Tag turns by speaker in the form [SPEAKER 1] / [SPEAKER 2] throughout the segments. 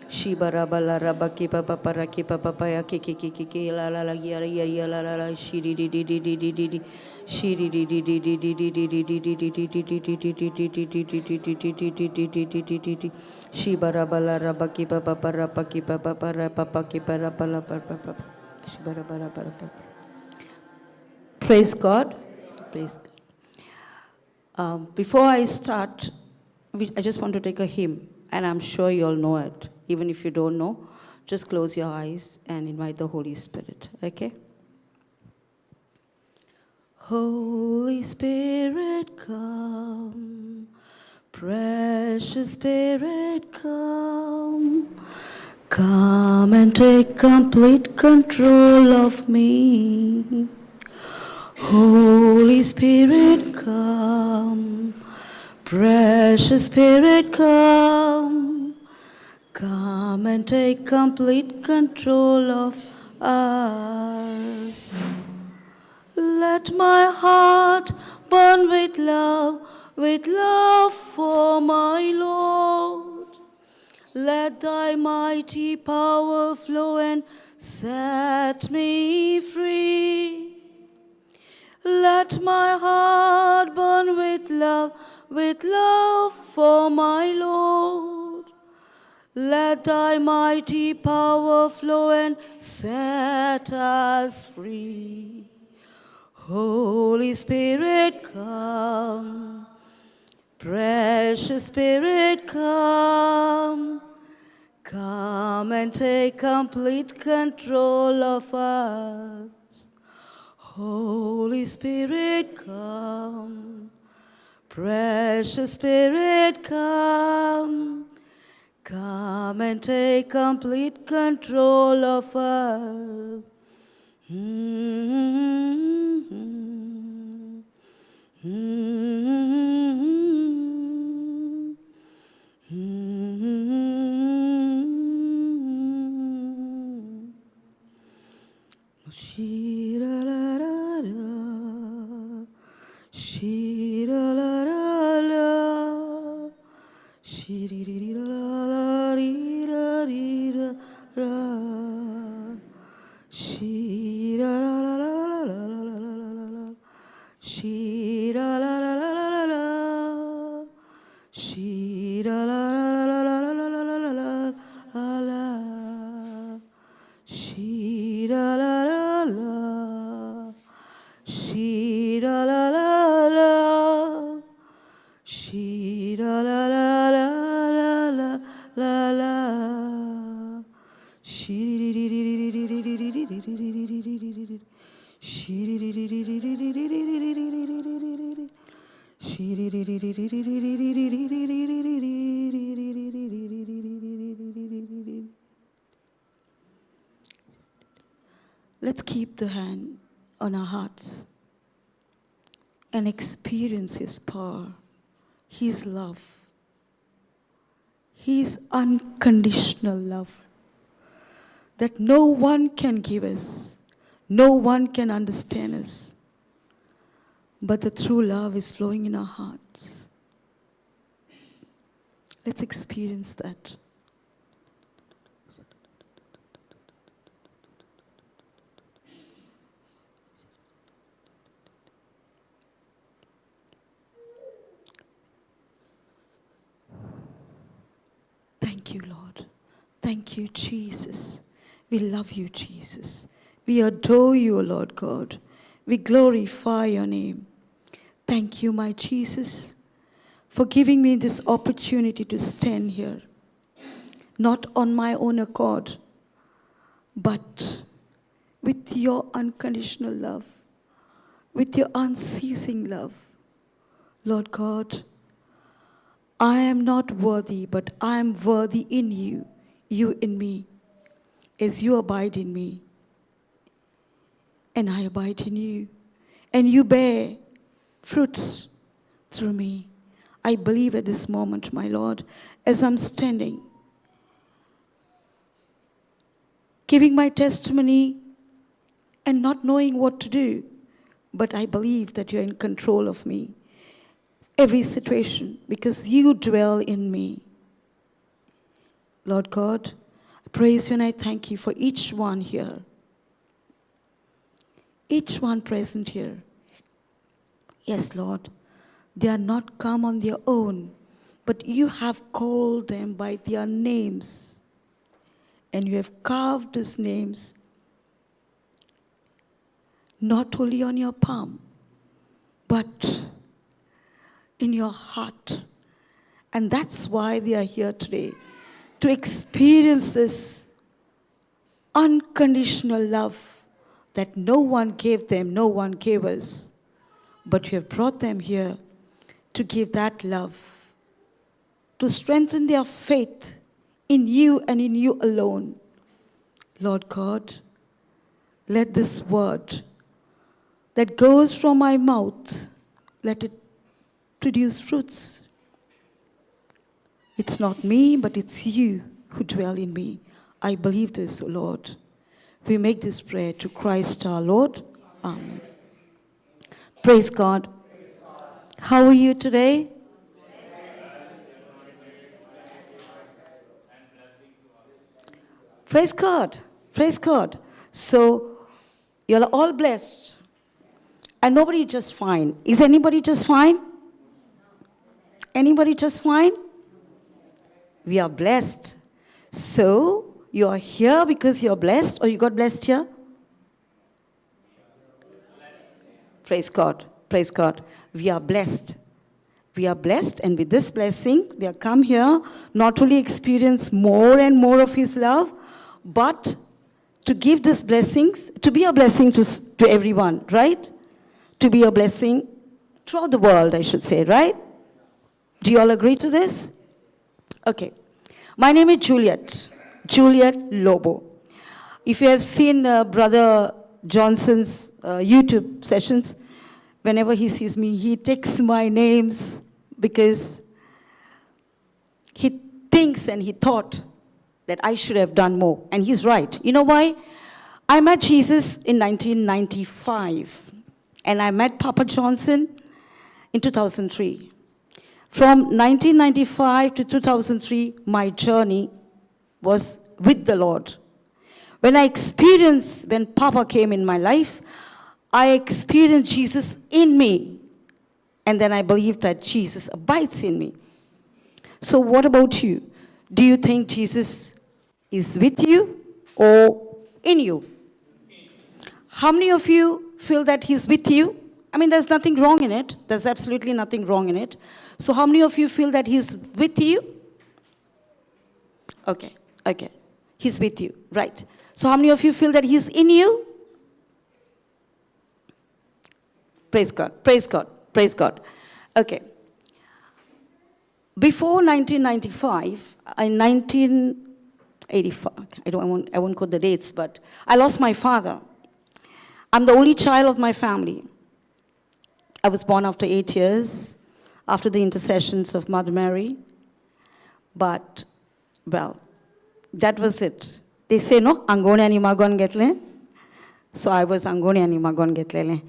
[SPEAKER 1] Shibara bala rabaki papa paraki papa paya kiki la la la yara yara la la la shiri di di di di di di di shiri di di di di di di di di di di di di Shibara bala rabaki papa parapaki papa para papa ki para pala papa Shibara bala papa. Praise God. Praise God. Before I start, I just want to take a hymn, and I'm sure you all know it. Even if you don't know, just close your eyes and invite the Holy Spirit, okay? Holy Spirit, come. Precious Spirit, come. Come and take complete control of me. Holy Spirit, come. Precious Spirit, come. Come and take complete control of us. Let my heart burn with love for my Lord. Let thy mighty power flow and set me free. Let my heart burn with love for my Lord. Let thy mighty power flow and set us free. Holy Spirit, come. Precious Spirit, come. Come and take complete control of us. Holy Spirit, come. Precious Spirit, come. Come and take complete control of us. Let's keep the hand on our hearts and experience His power, His love, His unconditional love that no one can give us, no one can understand us, but the true love is flowing in our hearts. Let's experience that. Thank you, Lord. Thank you, Jesus. We love you, Jesus. We adore you, Lord God. We glorify your name. Thank you, my Jesus, for giving me this opportunity to stand here, not on my own accord, but with your unconditional love, with your unceasing love. Lord God, I am not worthy, but I am worthy in you, you in me, as you abide in me, and I abide in you, and you bear fruits through me. I believe at this moment, my Lord, as I'm standing, giving my testimony and not knowing what to do, but I believe that you're in control of me. every situation, because you dwell in me. Lord God, I praise you and I thank you for each one here. Each one present here. Yes, Lord, they are not come on their own, but you have called them by their names. And you have carved these names not only on your palm, but in your heart. And that's why they are here today, to experience this unconditional love that no one gave them, no one gave us. But you have brought them here to give that love, to strengthen their faith in you and in you alone. Lord God, let this word that goes from my mouth, let it produce fruits. It's not me, but it's you who dwell in me. I believe this, O Lord. We make this prayer to Christ our Lord. Amen. Praise God. How are you today? Praise God. Praise God. So, you're all blessed. And nobody just fine. Is anybody just fine? Anybody just fine? We are blessed. So, you are here because you're blessed, or you got blessed here? Praise God. Praise God. We are blessed. We are blessed, and with this blessing, we have come here not only experience more and more of His love, but to give these blessings, to be a blessing to everyone, right? To be a blessing throughout the world, I should say, right? Do you all agree to this? Okay. My name is Juliet Lobo. If you have seen Brother Johnson's YouTube sessions, whenever he sees me, he takes my names because he thinks and he thought that I should have done more. And he's right. You know why? I met Jesus in 1995. And I met Papa Johnson in 2003. From 1995 to 2003, my journey was with the Lord. When Papa came in my life, I experienced Jesus in me. And then I believed that Jesus abides in me. So what about you? Do you think Jesus is with you or in you? How many of you feel that He's with you? I mean, there's nothing wrong in it. There's absolutely nothing wrong in it. So how many of you feel that He's with you? Okay. He's with you, right. So how many of you feel that He's in you? Praise God, praise God, praise God. Okay. Before 1995, in 1985, I won't quote the dates, but I lost my father. I'm the only child of my family. I was born after 8 years, after the intercessions of Mother Mary. But, well, that was it. They say, no, angone ani magon getle. So I was angone ani magon getle.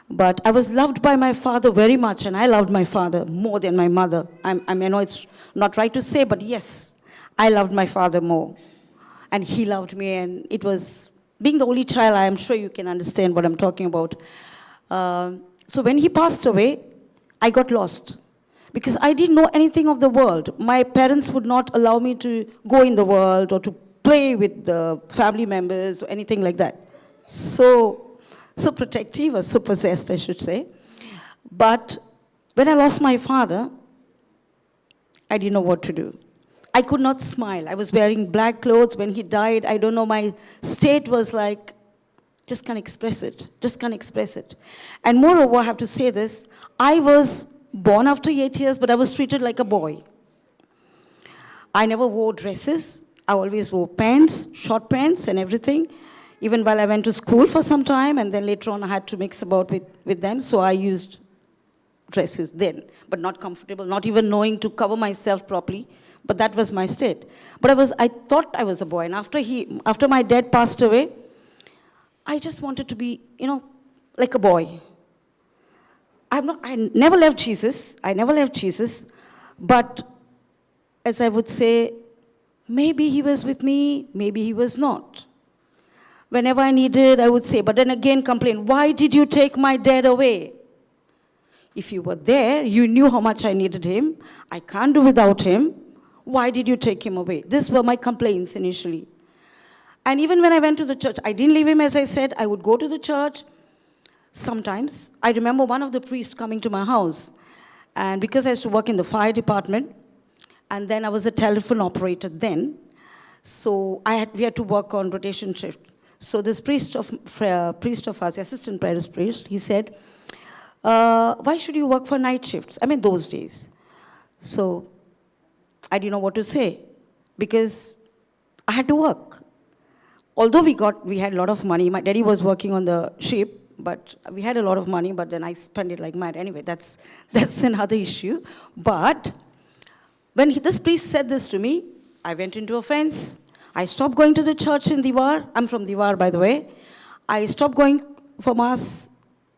[SPEAKER 1] But I was loved by my father very much, and I loved my father more than my mother. I know it's not right to say, but yes, I loved my father more. And he loved me, and it was, being the only child, I am sure you can understand what I'm talking about. So when he passed away, I got lost. Because I didn't know anything of the world. My parents would not allow me to go in the world or to play with the family members or anything like that. So protective, or so possessed, I should say. But when I lost my father, I didn't know what to do. I could not smile. I was wearing black clothes when he died. I don't know, my state was like, just can't express it. Just can't express it. And moreover, I have to say this, I was born after 8 years, but I was treated like a boy. I never wore dresses. I always wore pants, short pants and everything. Even while I went to school for some time, and then later on I had to mix about with them, so I used dresses then, but not comfortable, not even knowing to cover myself properly. But that was my state. But I thought I was a boy, and after my dad passed away, I just wanted to be, like a boy. I never left Jesus. I never left Jesus. But as I would say, maybe he was with me, maybe he was not. Whenever I needed, I would say, but then again complain, why did you take my dad away? If you were there, you knew how much I needed him. I can't do without him. Why did you take him away? These were my complaints initially. And even when I went to the church, I didn't leave him, as I said. I would go to the church. Sometimes, I remember one of the priests coming to my house. And because I used to work in the fire department, and then I was a telephone operator then, so we had to work on rotation shift. So this priest of us, assistant parish priest, he said, why should you work for night shifts? I mean, those days. So I didn't know what to say, because I had to work. Although we had a lot of money, my daddy was working on the ship, but we had a lot of money, but then I spent it like mad. Anyway, that's another issue. But when this priest said this to me, I went into offense. I stopped going to the church in Diwar. I'm from Diwar, by the way. I stopped going for Mass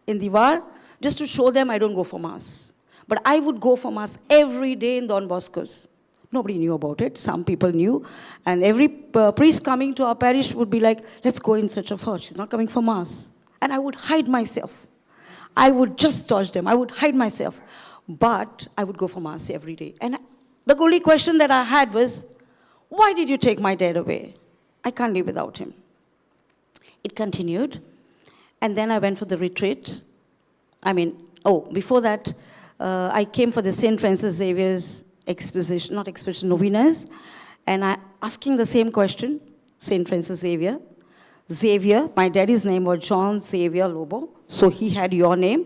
[SPEAKER 1] in Diwar just to show them I don't go for Mass. But I would go for Mass every day in Don Bosco's. Nobody knew about it. Some people knew. And every priest coming to our parish would be like, let's go in search of her. She's not coming for Mass. And I would hide myself. I would just dodge them. I would hide myself. But I would go for Mass every day. And the only question that I had was, why did you take my dad away? I can't live without him. It continued. And then I went for the retreat. Before that, I came for the St. Francis Xavier's novenas. And I asking the same question, St. Francis Xavier. Xavier, my daddy's name was John Xavier Lobo, so he had your name.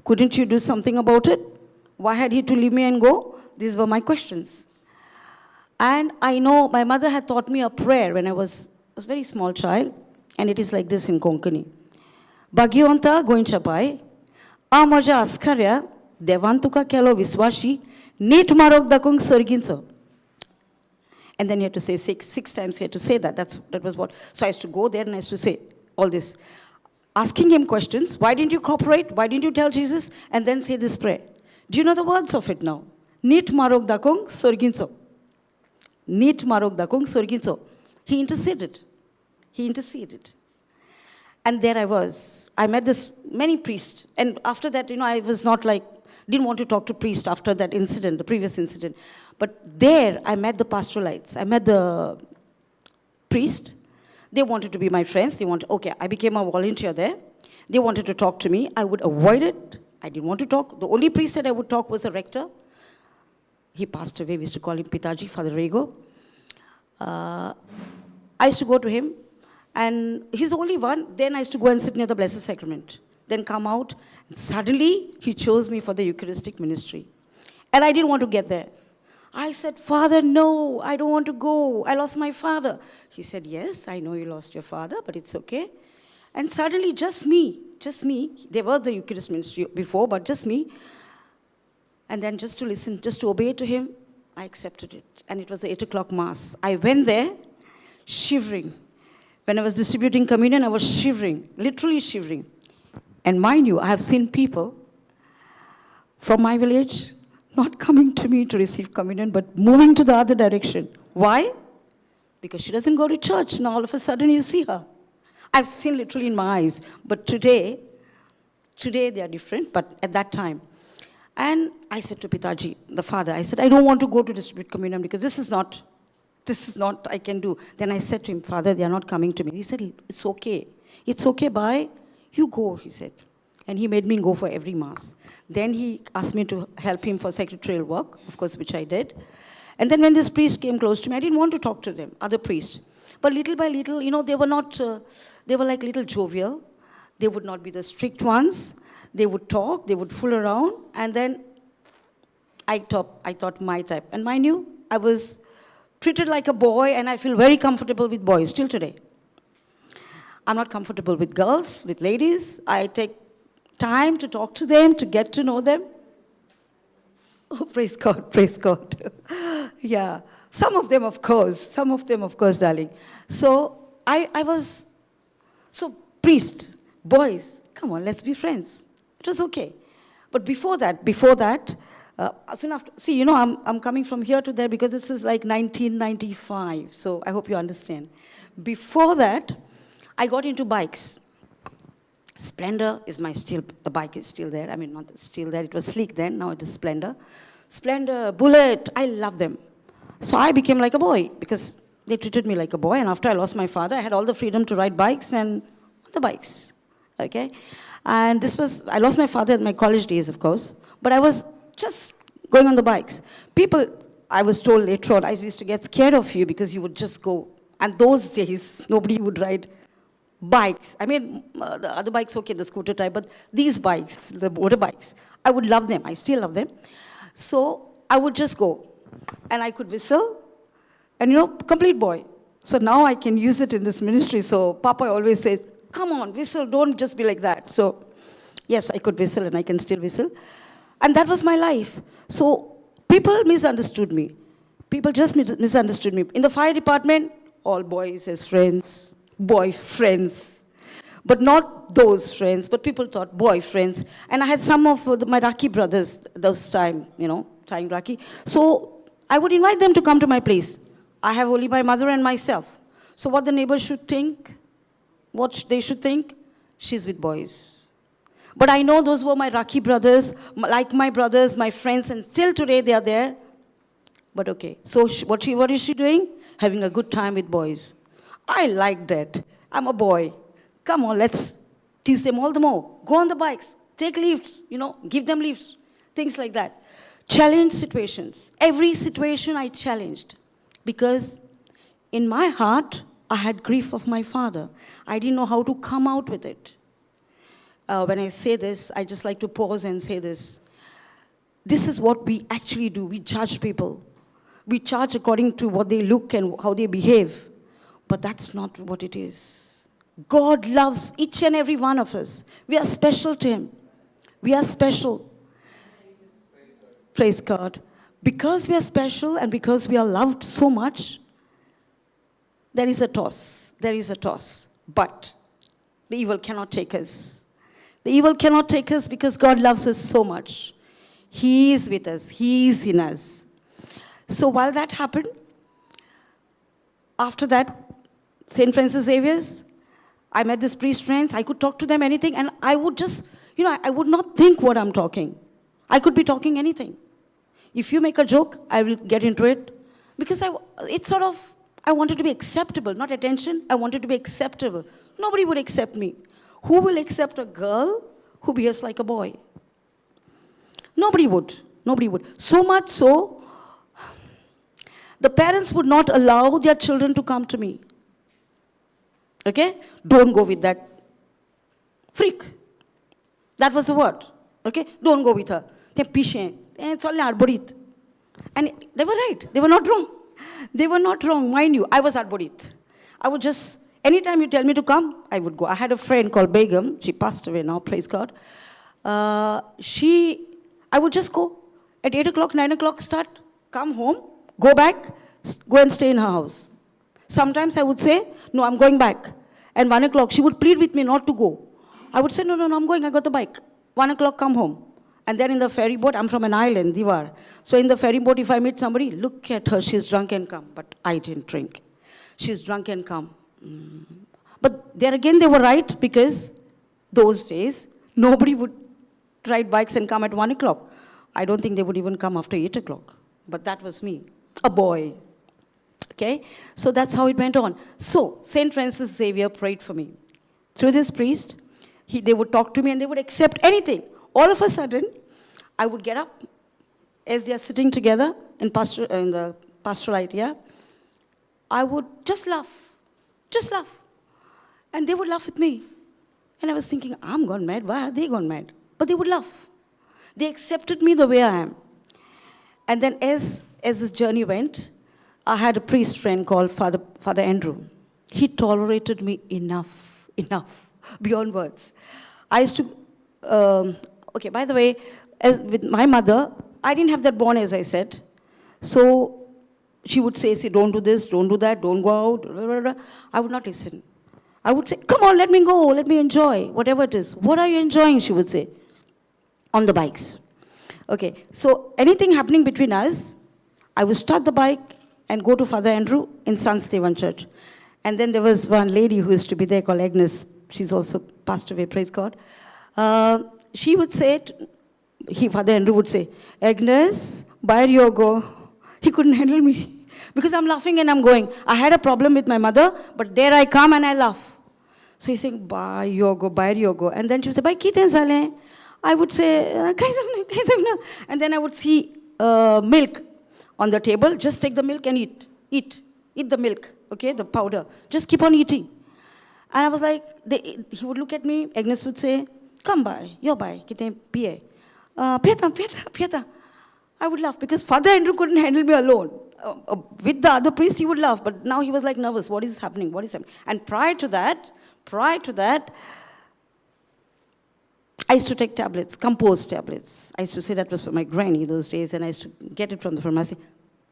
[SPEAKER 1] Couldn't you do something about it? Why had he to leave me and go? These were my questions. And I know my mother had taught me a prayer when I was a very small child, and it is like this in Konkani. Bhagiyonta goinchapai, amaja askarya, devantuka kelo viswashi, nit marok dakung sorginso. And then you had to say six times, you had to say that. That was what. So I used to go there and I used to say all this. Asking him questions, why didn't you cooperate? Why didn't you tell Jesus? And then say this prayer. Do you know the words of it now? Nit marok dakung sorginso. Nit marok dakung sorginso. He interceded. And there I was. I met many priests. And after that, I was not didn't want to talk to priests after that incident, the previous incident. But there, I met the pastoralites. I met the priest. They wanted to be my friends. I became a volunteer there. They wanted to talk to me. I would avoid it. I didn't want to talk. The only priest that I would talk was the rector. He passed away. We used to call him Pitaji, Father Rego. I used to go to him. And he's the only one. Then I used to go and sit near the Blessed Sacrament. Then come out. And suddenly, he chose me for the Eucharistic ministry. And I didn't want to get there. I said, Father, no, I don't want to go. I lost my father. He said, yes, I know you lost your father, but it's okay. And suddenly, just me. There were the Eucharist ministry before, but just me. And then just to listen, just to obey to him, I accepted it. And it was the 8 o'clock Mass. I went there, shivering. When I was distributing communion, I was shivering, literally shivering. And mind you, I have seen people from my village not coming to me to receive communion, but moving to the other direction. Why? Because she doesn't go to church. Now all of a sudden you see her. I've seen literally in my eyes. But today they are different, but at that time. And I said to Pitaji, the father, I said, I don't want to go to distribute communion because this is not I can do. Then I said to him, Father, they are not coming to me. He said, it's okay. It's okay, bye. You go, he said. And he made me go for every Mass. Then he asked me to help him for secretarial work, of course, which I did. And then when this priest came close to me, I didn't want to talk to them, other priests. But little by little, they were not, they were like little jovial. They would not be the strict ones. They would talk, they would fool around. And then I thought my type. And mind you, I was treated like a boy, and I feel very comfortable with boys till today. I'm not comfortable with girls, with ladies. I take time to talk to them, to get to know them. Oh, praise God, praise God. Yeah, some of them, of course, darling. So priest, boys, come on, let's be friends. It was okay. But before that, soon after, see, I'm coming from here to there because this is like 1995, so I hope you understand. Before that, I got into bikes. Splendor is the bike is still there. I mean, not still there, it was sleek then, now it is Splendor. Splendor, Bullet, I love them. So I became like a boy because they treated me like a boy, and after I lost my father, I had all the freedom to ride bikes and the bikes, okay? And I lost my father in my college days, of course, but I was just going on the bikes. People, I was told later on, I used to get scared of you because you would just go. And those days, nobody would ride bikes. I mean, the other bikes, okay, the scooter type, but these bikes, the motorbikes, I would love them. I still love them. So I would just go. And I could whistle. And complete boy. So now I can use it in this ministry. So Papa always says, come on, whistle, don't just be like that. So yes, I could whistle and I can still whistle. And that was my life. So people misunderstood me. People just misunderstood me. In the fire department, all boys as friends, boyfriends. But not those friends, but people thought boyfriends. And I had some of my Rakhi brothers those time, tying Rakhi. So I would invite them to come to my place. I have only my mother and myself. So what the neighbors should think, what they should think, she's with boys. But I know those were my Rakhi brothers, like my brothers, my friends, and till today they are there. But okay, so what is she doing? Having a good time with boys. I like that. I'm a boy. Come on, let's tease them all the more. Go on the bikes, take lifts, give them lifts, things like that. Challenge situations. Every situation I challenged because in my heart, I had grief of my father. I didn't know how to come out with it. When I say this, I just like to pause and say this. This is what we actually do. We judge people. We judge according to what they look and how they behave. But that's not what it is. God loves each and every one of us. We are special to Him. We are special. Praise God. Because we are special and because we are loved so much, there is a toss. There is a toss. But the evil cannot take us. The evil cannot take us because God loves us so much. He is with us. He is in us. So while that happened, after that, St. Francis Xavier's, I met these priest friends. I could talk to them anything, and I would just, I would not think what I'm talking. I could be talking anything. If you make a joke, I will get into it. Because I wanted to be acceptable, not attention. I wanted to be acceptable. Nobody would accept me. Who will accept a girl who behaves like a boy? Nobody would. Nobody would. So much so, the parents would not allow their children to come to me. Okay? Don't go with that freak. That was the word. Okay? Don't go with her. They're pishe. And they were right. They were not wrong. They were not wrong, mind you. I was arborit. I would just, anytime you tell me to come, I would go. I had a friend called Begum. She passed away now, praise God. I would just go. At 8 o'clock, 9 o'clock start, come home, go back, go and stay in her house. Sometimes I would say, no, I'm going back. And 1 o'clock, she would plead with me not to go. I would say, no, I'm going, I got the bike. 1 o'clock, come home. And then in the ferry boat, I'm from an island, Diwar. So in the ferry boat, if I meet somebody, look at her, she's drunk and come. But I didn't drink. She's drunk and come. But there again, they were right, because those days, nobody would ride bikes and come at 1 o'clock. I don't think they would even come after 8 o'clock. But that was me, a boy. Okay? So that's how it went on. So St. Francis Xavier prayed for me. Through this priest, they would talk to me and they would accept anything. All of a sudden, I would get up as they are sitting together in the pastoral idea. I would just laugh. And they would laugh with me. And I was thinking, I'm gone mad. Why are they gone mad? But they would laugh. They accepted me the way I am. And then as this journey went, I had a priest friend called Father Andrew. He tolerated me enough, beyond words. I used to, okay, by the way, as with my mother, I didn't have that bond, as I said. So she would say, don't do this, don't do that, don't go out, blah, blah, blah. I would not listen. I would say, come on, let me go, let me enjoy, whatever it is. What are you enjoying, she would say. on the bikes. Okay, so anything happening between us, I would start the bike and go to Father Andrew in San Stephen Church. And then there was one lady who used to be there called Agnes. She's also passed away, praise God. She would say, Father Andrew would say, Agnes, where you go? He couldn't handle me because I'm laughing and I'm going. I had a problem with my mother, but there I come and I laugh. So he's saying, where you go? And then she would say, Bhai, kite sale? I would say, and then I would see milk on the table. Just take the milk and eat the milk, okay, the powder. Just keep on eating. And I was like, he would look at me, Agnes would say, come by, you're by, kite piye. Pieta. I would laugh because Father Andrew couldn't handle me alone. With the other priest, he would laugh, but now he was like nervous. What is happening? And prior to that, I used to take tablets, composed tablets. I used to say that was for my granny those days, and I used to get it from the pharmacy.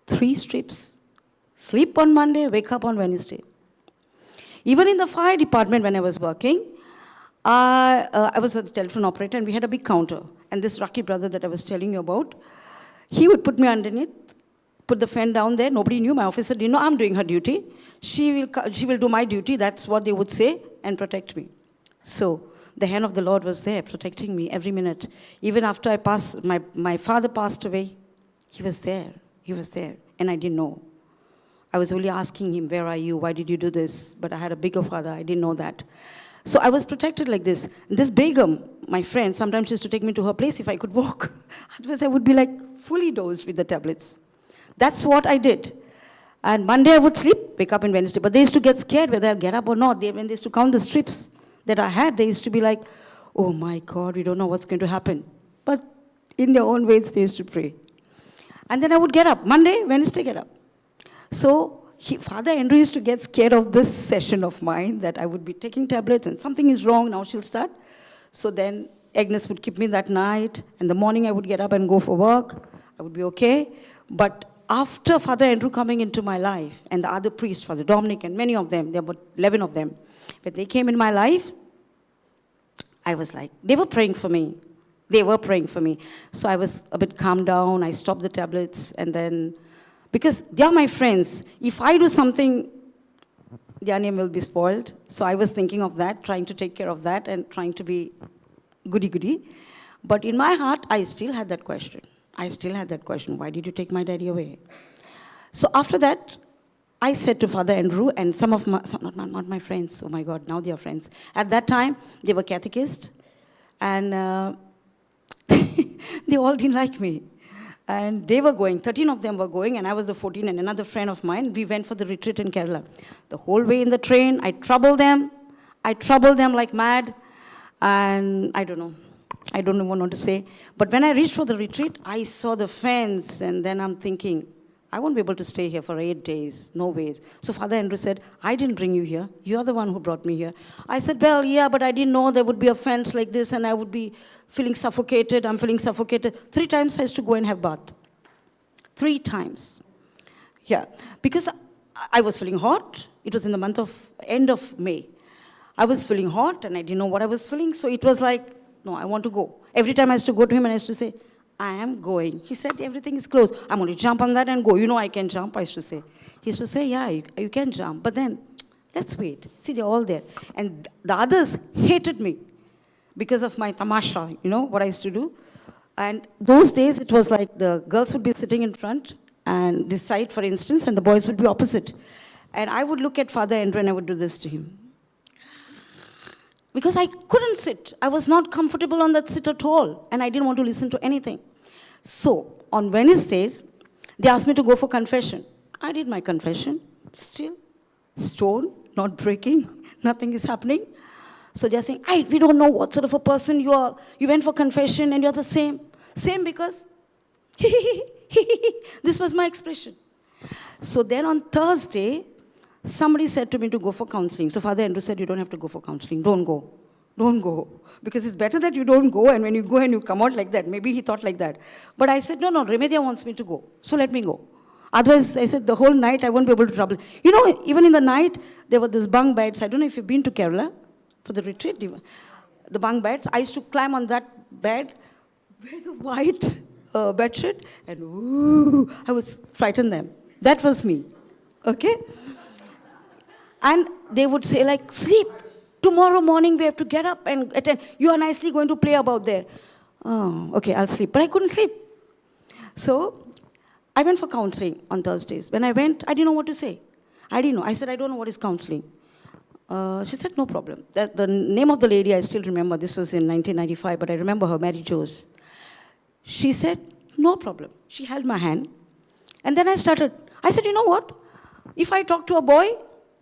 [SPEAKER 1] 3 strips. Sleep on Monday, wake up on Wednesday. Even in the fire department when I was working, I was a telephone operator, and we had a big counter. And this Rocky brother that I was telling you about, he would put me underneath, put the fan down there. Nobody knew. My officer didn't know I'm doing her duty. She will do my duty. That's what they would say, and protect me. So the hand of the Lord was there, protecting me every minute. Even after I passed, my father passed away, he was there. He was there, and I didn't know. I was only asking him, where are you? Why did you do this? But I had a bigger father. I didn't know that. So I was protected like this. This Begum, my friend, sometimes used to take me to her place if I could walk. Otherwise, I would be like fully dosed with the tablets. That's what I did. And Monday I would sleep, wake up on Wednesday. But they used to get scared whether I'll get up or not. When they used to count the strips that I had, they used to be like, oh my God, we don't know what's going to happen. But in their own ways, they used to pray. And then I would get up. Monday, Wednesday, get up. So Father Andrew used to get scared of this session of mine, that I would be taking tablets and something is wrong, now she'll start. So then Agnes would keep me that night. In the morning, I would get up and go for work. I would be okay. But after Father Andrew coming into my life, and the other priests, Father Dominic, and many of them, there were 11 of them, when they came in my life, I was like, they were praying for me. They were praying for me. So I was a bit calmed down. I stopped the tablets, and then, because they are my friends. If I do something, their name will be spoiled. So I was thinking of that, trying to take care of that, and trying to be goody-goody. But in my heart, I still had that question. Why did you take my daddy away? So after that, I said to Father Andrew and some of my, not my friends, oh my God, now they are friends. At that time, they were catechists, and they all didn't like me. And they were going, 13 of them were going, and I was the 14, and another friend of mine. We went for the retreat in Kerala. The whole way in the train, I troubled them like mad, and I don't know what to say. But when I reached for the retreat, I saw the fence, and then I'm thinking, I won't be able to stay here for 8 days, no ways. So Father Andrew said, I didn't bring you here. You're the one who brought me here. I said, well, yeah, but I didn't know there would be a fence like this, and I would be feeling suffocated. I'm feeling suffocated. 3 times I used to go and have bath. 3 times. Yeah, because I was feeling hot. It was in the end of May. I was feeling hot, and I didn't know what I was feeling. So it was like, no, I want to go. Every time I used to go to him, and I used to say, I am going. He said, everything is closed. I'm going to jump on that and go. You know I can jump, I used to say. He used to say, yeah, you can jump. But then, let's wait. See, they're all there. And the others hated me because of my tamasha, you know, what I used to do. And those days, it was like the girls would be sitting in front, and this side, for instance, and the boys would be opposite. And I would look at Father Andrew, and I would do this to him. Because I couldn't sit. I was not comfortable on that sit at all. And I didn't want to listen to anything. So, on Wednesdays, they asked me to go for confession. I did my confession. Still, stone, not breaking, nothing is happening. So they're saying, we don't know what sort of a person you are. You went for confession and you're the same. Same because, this was my expression. So then on Thursday, somebody said to me to go for counseling. So Father Andrew said, you don't have to go for counseling. Don't go. Don't go. Because it's better that you don't go, and when you go and you come out like that. Maybe he thought like that. But I said, no, Remedia wants me to go. So let me go. Otherwise, I said, the whole night I won't be able to trouble. You know, even in the night, there were these bunk beds. I don't know if you've been to Kerala for the retreat. The bunk beds. I used to climb on that bed, wear the white bedsheet, and ooh, I would frighten them. That was me. Okay? And they would say like, sleep. Tomorrow morning we have to get up and attend. You are nicely going to play about there. Oh, okay, I'll sleep. But I couldn't sleep. So I went for counseling on Thursdays. When I went, I didn't know what to say. I didn't know. I said, I don't know what is counseling. She said, no problem. The name of the lady, I still remember. This was in 1995, but I remember her, Mary Jo's. She said, no problem. She held my hand. And then I started. I said, you know what? If I talk to a boy,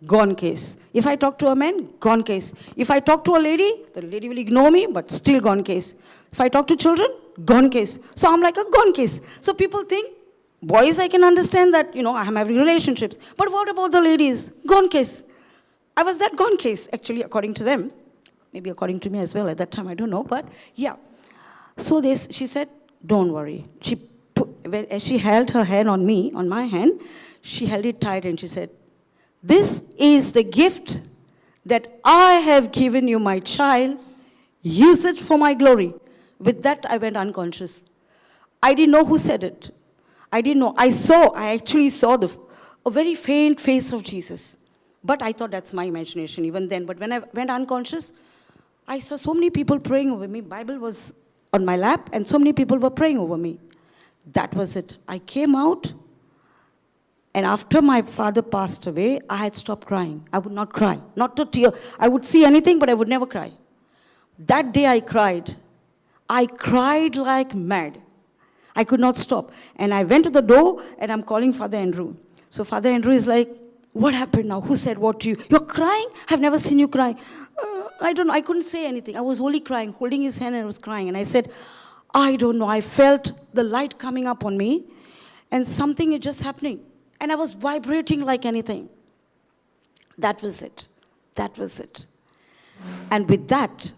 [SPEAKER 1] gone case. If I talk to a man, gone case. If I talk to a lady, the lady will ignore me, but still gone case. If I talk to children, gone case. So I'm like a gone case. So people think, boys, I can understand that, I am having relationships. But what about the ladies? Gone case. I was that gone case, actually, according to them. Maybe according to me as well at that time, I don't know. But yeah. So she said, don't worry. As she held her hand on me, on my hand, she held it tight and she said, this is the gift that I have given you, my child. Use it for my glory. With that, I went unconscious. I didn't know who said it. I didn't know. I actually saw a very faint face of Jesus. But I thought that's my imagination even then. But when I went unconscious, I saw so many people praying over me. Bible was on my lap, and so many people were praying over me. That was it. I came out, and after my father passed away, I had stopped crying. I would not cry. Not a tear. I would see anything, but I would never cry. That day I cried. I cried like mad. I could not stop. And I went to the door, and I'm calling Father Andrew. So Father Andrew is like, what happened now? Who said what to you? You're crying? I've never seen you cry. I don't know. I couldn't say anything. I was only crying, holding his hand, and I was crying. And I said, I don't know. I felt the light coming up on me, and something is just happening. And I was vibrating like anything. That was it. That was it. And with that,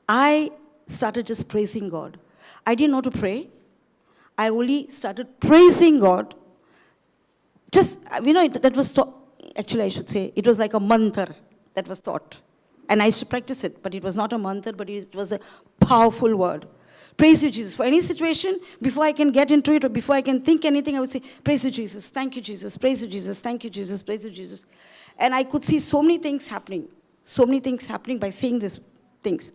[SPEAKER 1] I started just praising God. I didn't know to pray. I only started praising God. Just, that was taught. Actually, I should say, it was like a mantra that was taught. And I used to practice it, but it was not a mantra, but it was a powerful word. Praise you, Jesus. For any situation, before I can get into it or before I can think anything, I would say, praise you, Jesus. Thank you, Jesus. Praise you, Jesus. Thank you, Jesus. Praise you, Jesus. And I could see so many things happening. So many things happening by saying these things.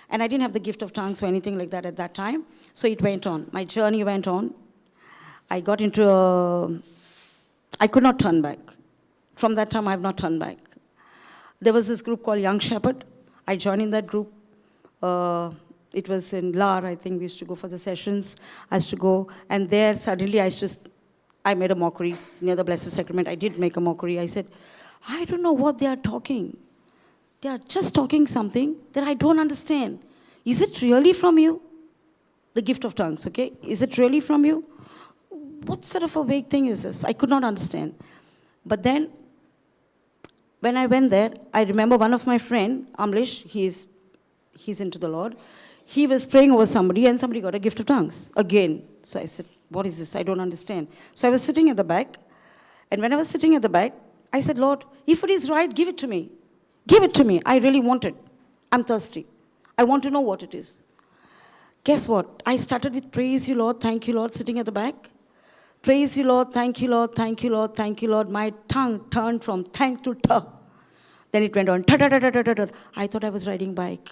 [SPEAKER 1] And I didn't have the gift of tongues or anything like that at that time. So it went on. My journey went on. I got into I could not turn back. From that time, I have not turned back. There was this group called Young Shepherd. I joined in that group. It was in Lar, I think we used to go for the sessions. I used to go, and there suddenly I made a mockery near the Blessed Sacrament. I did make a mockery. I said, I don't know what they are talking. They are just talking something that I don't understand. Is it really from you? The gift of tongues, okay? Is it really from you? What sort of a vague thing is this? I could not understand. But then, when I went there, I remember one of my friend, Amlish, he's into the Lord. He was praying over somebody, and somebody got a gift of tongues again. So I said, what is this? I don't understand. So I was sitting at the back, and when I was sitting at the back, I said, Lord, if it is right, give it to me. Give it to me. I really want it. I'm thirsty. I want to know what it is. Guess what? I started with praise you, Lord, thank you, Lord, sitting at the back. Praise you, Lord, thank you, Lord, thank you, Lord, thank you, Lord. My tongue turned from thank to ta. Then it went on, ta-ta-ta-ta-ta-ta. I thought I was riding bike.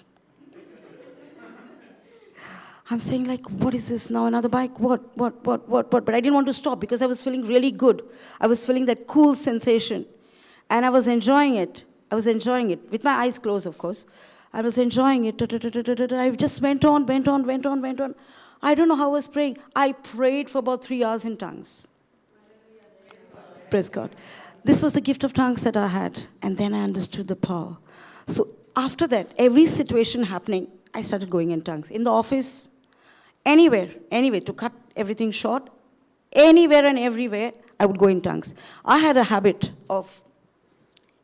[SPEAKER 1] I'm saying like, what is this now, another bike? What? But I didn't want to stop because I was feeling really good. I was feeling that cool sensation. And I was enjoying it. With my eyes closed, of course. I was enjoying it. I just went on. I don't know how I was praying. I prayed for about 3 hours in tongues. Praise God. This was the gift of tongues that I had. And then I understood the power. So after that, every situation happening, I started going in tongues. In the office, anywhere, to cut everything short, anywhere and everywhere, I would go in tongues. I had a habit of,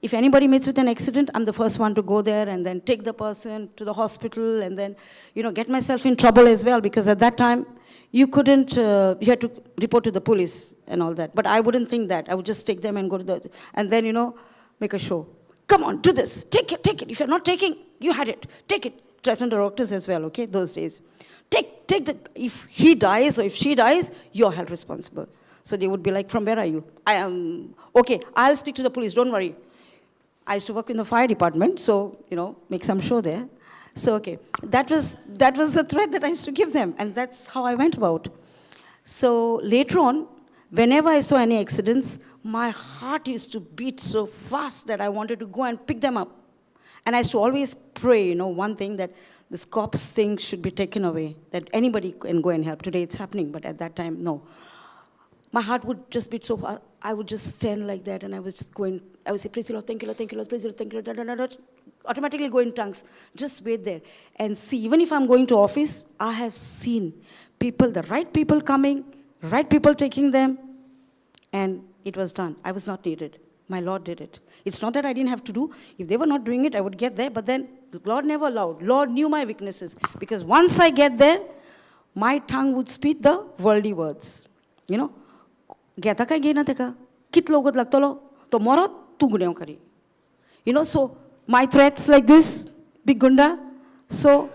[SPEAKER 1] if anybody meets with an accident, I'm the first one to go there and then take the person to the hospital and then, get myself in trouble as well, because at that time, you couldn't, you had to report to the police and all that. But I wouldn't think that. I would just take them and go to and then, make a show. Come on, do this. Take it. If you're not taking, you had it. Take it. Threaten the doctors as well, okay, those days. take the, if he dies or if she dies, you're held responsible. So they would be like, from where are you? I am, okay, I'll speak to the police, don't worry. I used to work in the fire department, so, make some show there. So, okay, that was the threat that I used to give them, and that's how I went about. So later on, whenever I saw any accidents, my heart used to beat so fast that I wanted to go and pick them up. And I used to always pray, one thing, that this cops thing should be taken away, that anybody can go and help. Today it's happening, but at that time, no. My heart would just beat so fast. I would just stand like that, and I was just going, I would say, praise the Lord, thank you, Lord, thank you, Lord, praise the Lord, thank you, Lord, automatically go in tongues. Just wait there and see. Even if I'm going to office, I have seen people, the right people coming, right people taking them, and it was done. I was not needed. My Lord did it. It's not that I didn't have to do. If they were not doing it, I would get there, but then the Lord never allowed. Lord knew my weaknesses, because once I get there, my tongue would speak the worldly words. Geta kai gena teka, kit logot lagtolo, to moro tu guneo kari. So my threats like this, big gunda. So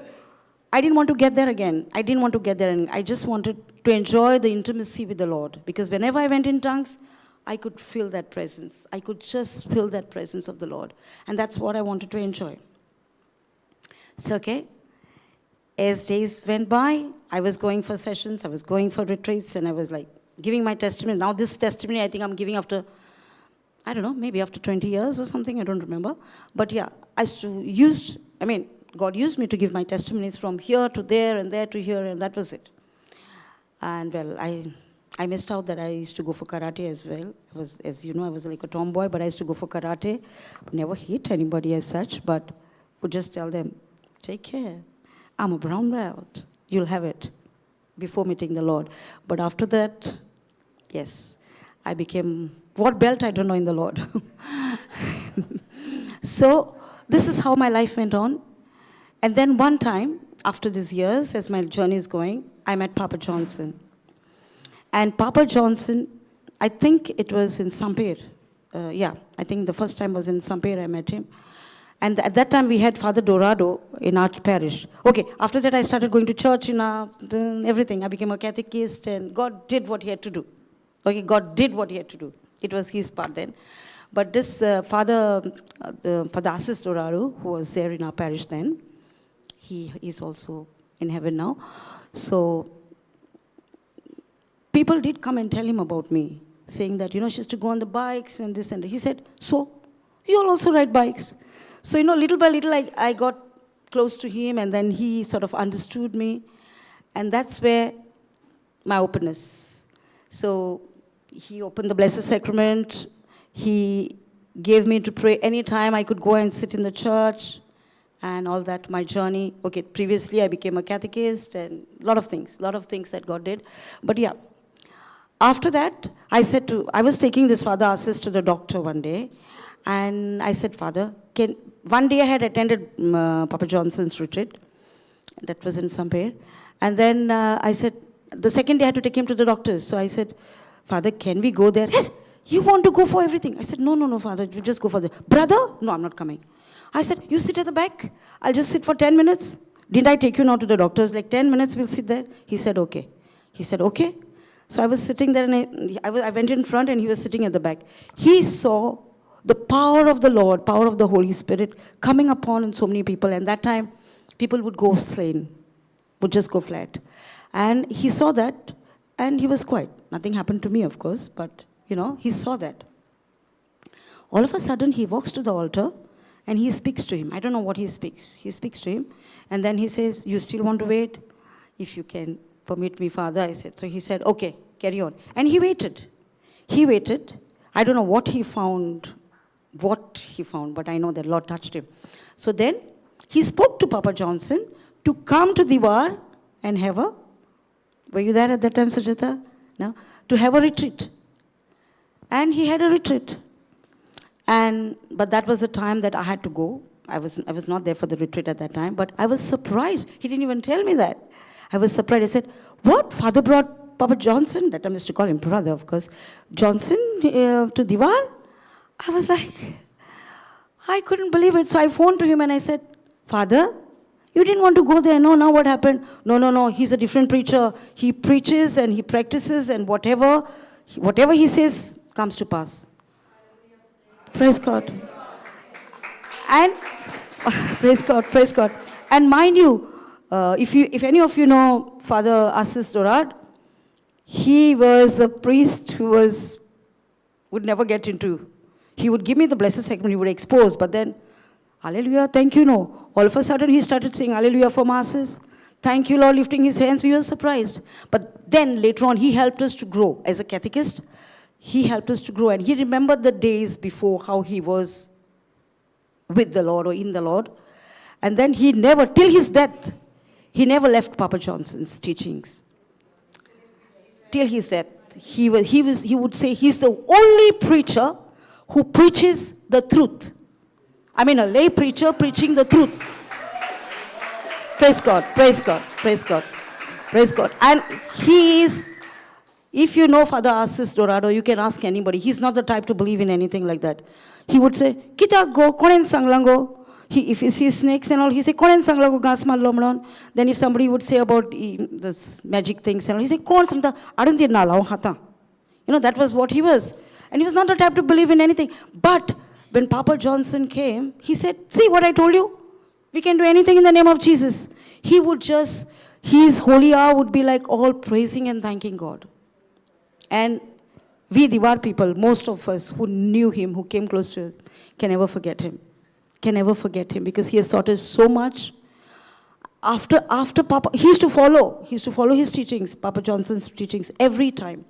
[SPEAKER 1] I didn't want to get there again. I didn't want to get there, and I just wanted to enjoy the intimacy with the Lord. Because whenever I went in tongues, I could feel that presence. I could just feel that presence of the Lord. And that's what I wanted to enjoy. So, okay, as days went by, I was going for sessions, I was going for retreats, and I was like giving my testimony. Now this testimony I think I'm giving after, I don't know, maybe after 20 years or something, I don't remember. But yeah, God used me to give my testimonies from here to there and there to here, and that was it. And well, I missed out that I used to go for karate as well. As you know, I was like a tomboy, but I used to go for karate. Never hit anybody as such, but would just tell them, take care. I'm a brown belt. You'll have it before meeting the Lord. But after that, yes, I became, what belt, I don't know in the Lord. So this is how my life went on. And then one time, after these years, as my journey is going, I met Papa Johnson. And Papa Johnson, I think it was in Sampir. I think the first time was in Sampir I met him. And at that time we had Father Dorado in our parish. Okay, after that I started going to church, everything. I became a catechist, and God did what he had to do. Okay, God did what he had to do. It was his part then. But this Father Assis Dorado, who was there in our parish then, he is also in heaven now. So people did come and tell him about me, saying that, she used to go on the bikes and this and that. He said, so, you all also ride bikes. So, little by little, I got close to him, and then he sort of understood me. And that's where my openness. So, he opened the Blessed Sacrament. He gave me to pray anytime I could go and sit in the church and all that, my journey. Okay, previously I became a catechist and a lot of things that God did. But yeah, after that, I was taking this Father Assis to the doctor one day, and I said, Father, one day I had attended Papa Johnson's retreat. That was in Sampir. And then I said, the second day I had to take him to the doctor. So I said, Father, can we go there? Yes, you want to go for everything. I said, no, Father, you just go for the... Brother? No, I'm not coming. I said, you sit at the back. I'll just sit for 10 minutes. Didn't I take you now to the doctor's? Like 10 minutes, we'll sit there. He said, okay. So I was sitting there, and I went in front, and he was sitting at the back. He saw the power of the Lord, power of the Holy Spirit coming upon in so many people. And that time, people would go slain, would just go flat. And he saw that, and he was quiet. Nothing happened to me, of course, but, he saw that. All of a sudden, he walks to the altar, and he speaks to him. I don't know what he speaks. He speaks to him, and then he says, you still want to wait? If you can permit me, Father, I said. So he said, okay, carry on. And he waited. I don't know what he found, but I know that Lord touched him. So then he spoke to Papa Johnson to come to Diwar and have a, were you there at that time, Sajata? No? To have a retreat. And he had a retreat. But that was the time that I had to go. I was not there for the retreat at that time, but I was surprised. He didn't even tell me that. I was surprised. I said, what? Father brought Papa Johnson? That time I used to call him brother, of course. Johnson to Diwar? I was like, I couldn't believe it. So I phoned to him and I said, Father, You didn't want to go there. No, now what happened? No. He's a different preacher. He preaches and he practices, and whatever he says comes to pass. Praise God. And praise God. And mind you, if any of you know Father Assis Dorad, he was a priest who would never get into. He would give me the Blessed Sacrament, he would expose, but then, hallelujah, thank you, no. All of a sudden he started saying hallelujah for masses. Thank you, Lord, lifting his hands. We were surprised. But then later on, he helped us to grow. As a catechist, he helped us to grow. And he remembered the days before how he was with the Lord or in the Lord. And then he never, till his death, he never left Papa Johnson's teachings. Till his death. He would say he's the only preacher who preaches the truth. I mean, a lay preacher preaching the truth. Praise God, praise God, praise God, praise God. And he is, if you know Father Assis Dorado, you can ask anybody. He's not the type to believe in anything like that. He would say, Kita go, konen sanglango. If he sees snakes and all, he say, konen sanglango gasmal lomlon. Then if somebody would say about this magic things and all, he say, kon sangta, arundir na lao hata. You know, that was what he was. And he was not the type to believe in anything. But when Papa Johnson came, he said, see what I told you? We can do anything in the name of Jesus. He would just, his holy hour would be like all praising and thanking God. And we Diwar people, most of us who knew him, who came close to us, can never forget him. Can never forget him because he has taught us so much. After Papa, he used to follow his teachings, Papa Johnson's teachings, every time.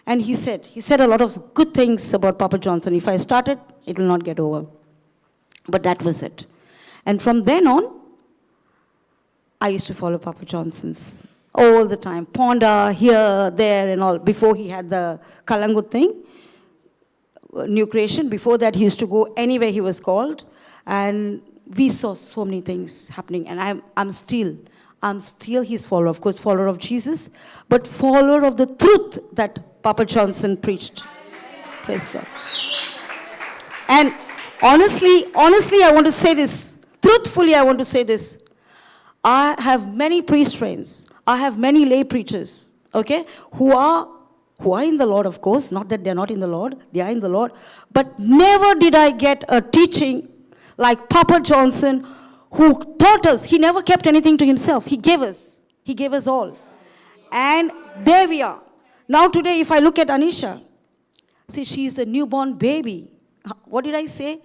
[SPEAKER 1] And he said a lot of good things about Papa Johnson. If I started, it will not get over. But that was it. And from then on, I used to follow Papa Johnson's all the time. Ponda, here, there, and all. Before he had the Kalangut thing, new creation. Before that, he used to go anywhere he was called. And we saw so many things happening. And I'm still his follower. Of course, follower of Jesus, but follower of the truth that Papa Johnson preached. Praise God. And honestly, I want to say this. Truthfully, I want to say this. I have many priest friends. I have many lay preachers, okay, who are in the Lord, of course. Not that they're not in the Lord. They are in the Lord. But never did I get a teaching like Papa Johnson, who taught us. He never kept anything to himself. He gave us. He gave us all. And there we are. Now today, if I look at Anisha, see, she's a newborn baby. What did I say?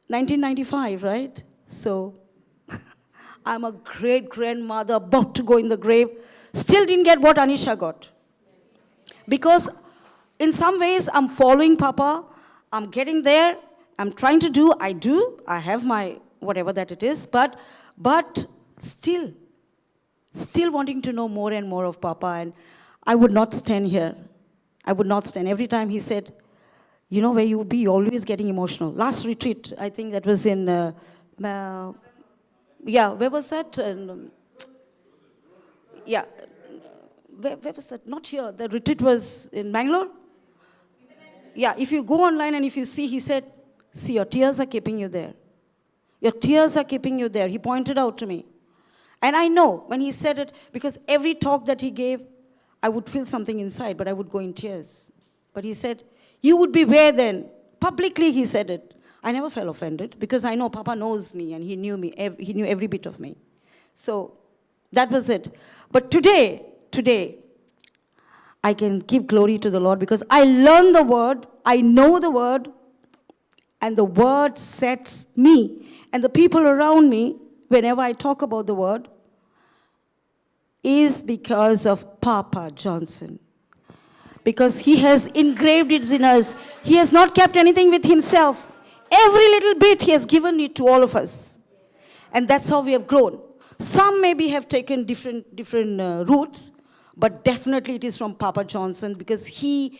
[SPEAKER 1] 1995, right? So, I'm a great-grandmother about to go in the grave. Still didn't get what Anisha got. Because in some ways, I'm following Papa. I'm getting there. I'm trying to do. I have my whatever that it is. But still wanting to know more and more of Papa. And I would not stand here. I would not stand. Every time he said, you know where you would be, you're always getting emotional. Last retreat, I think that was in, where was that? Where was that? Not here. The retreat was in Bangalore. Yeah, if you go online and if you see, he said, see, your tears are keeping you there. Your tears are keeping you there. He pointed out to me. And I know when he said it, because every talk that he gave, I would feel something inside, but I would go in tears. But he said, you would be where then? Publicly he said it. I never felt offended because I know Papa knows me and he knew me. He knew every bit of me. So that was it. But today, I can give glory to the Lord because I learn the word, I know the word, and the word sets me and the people around me, whenever I talk about the word, is because of Papa Johnson. Because he has engraved it in us. He has not kept anything with himself. Every little bit he has given it to all of us. And that's how we have grown. Some maybe have taken different routes, but definitely it is from Papa Johnson because he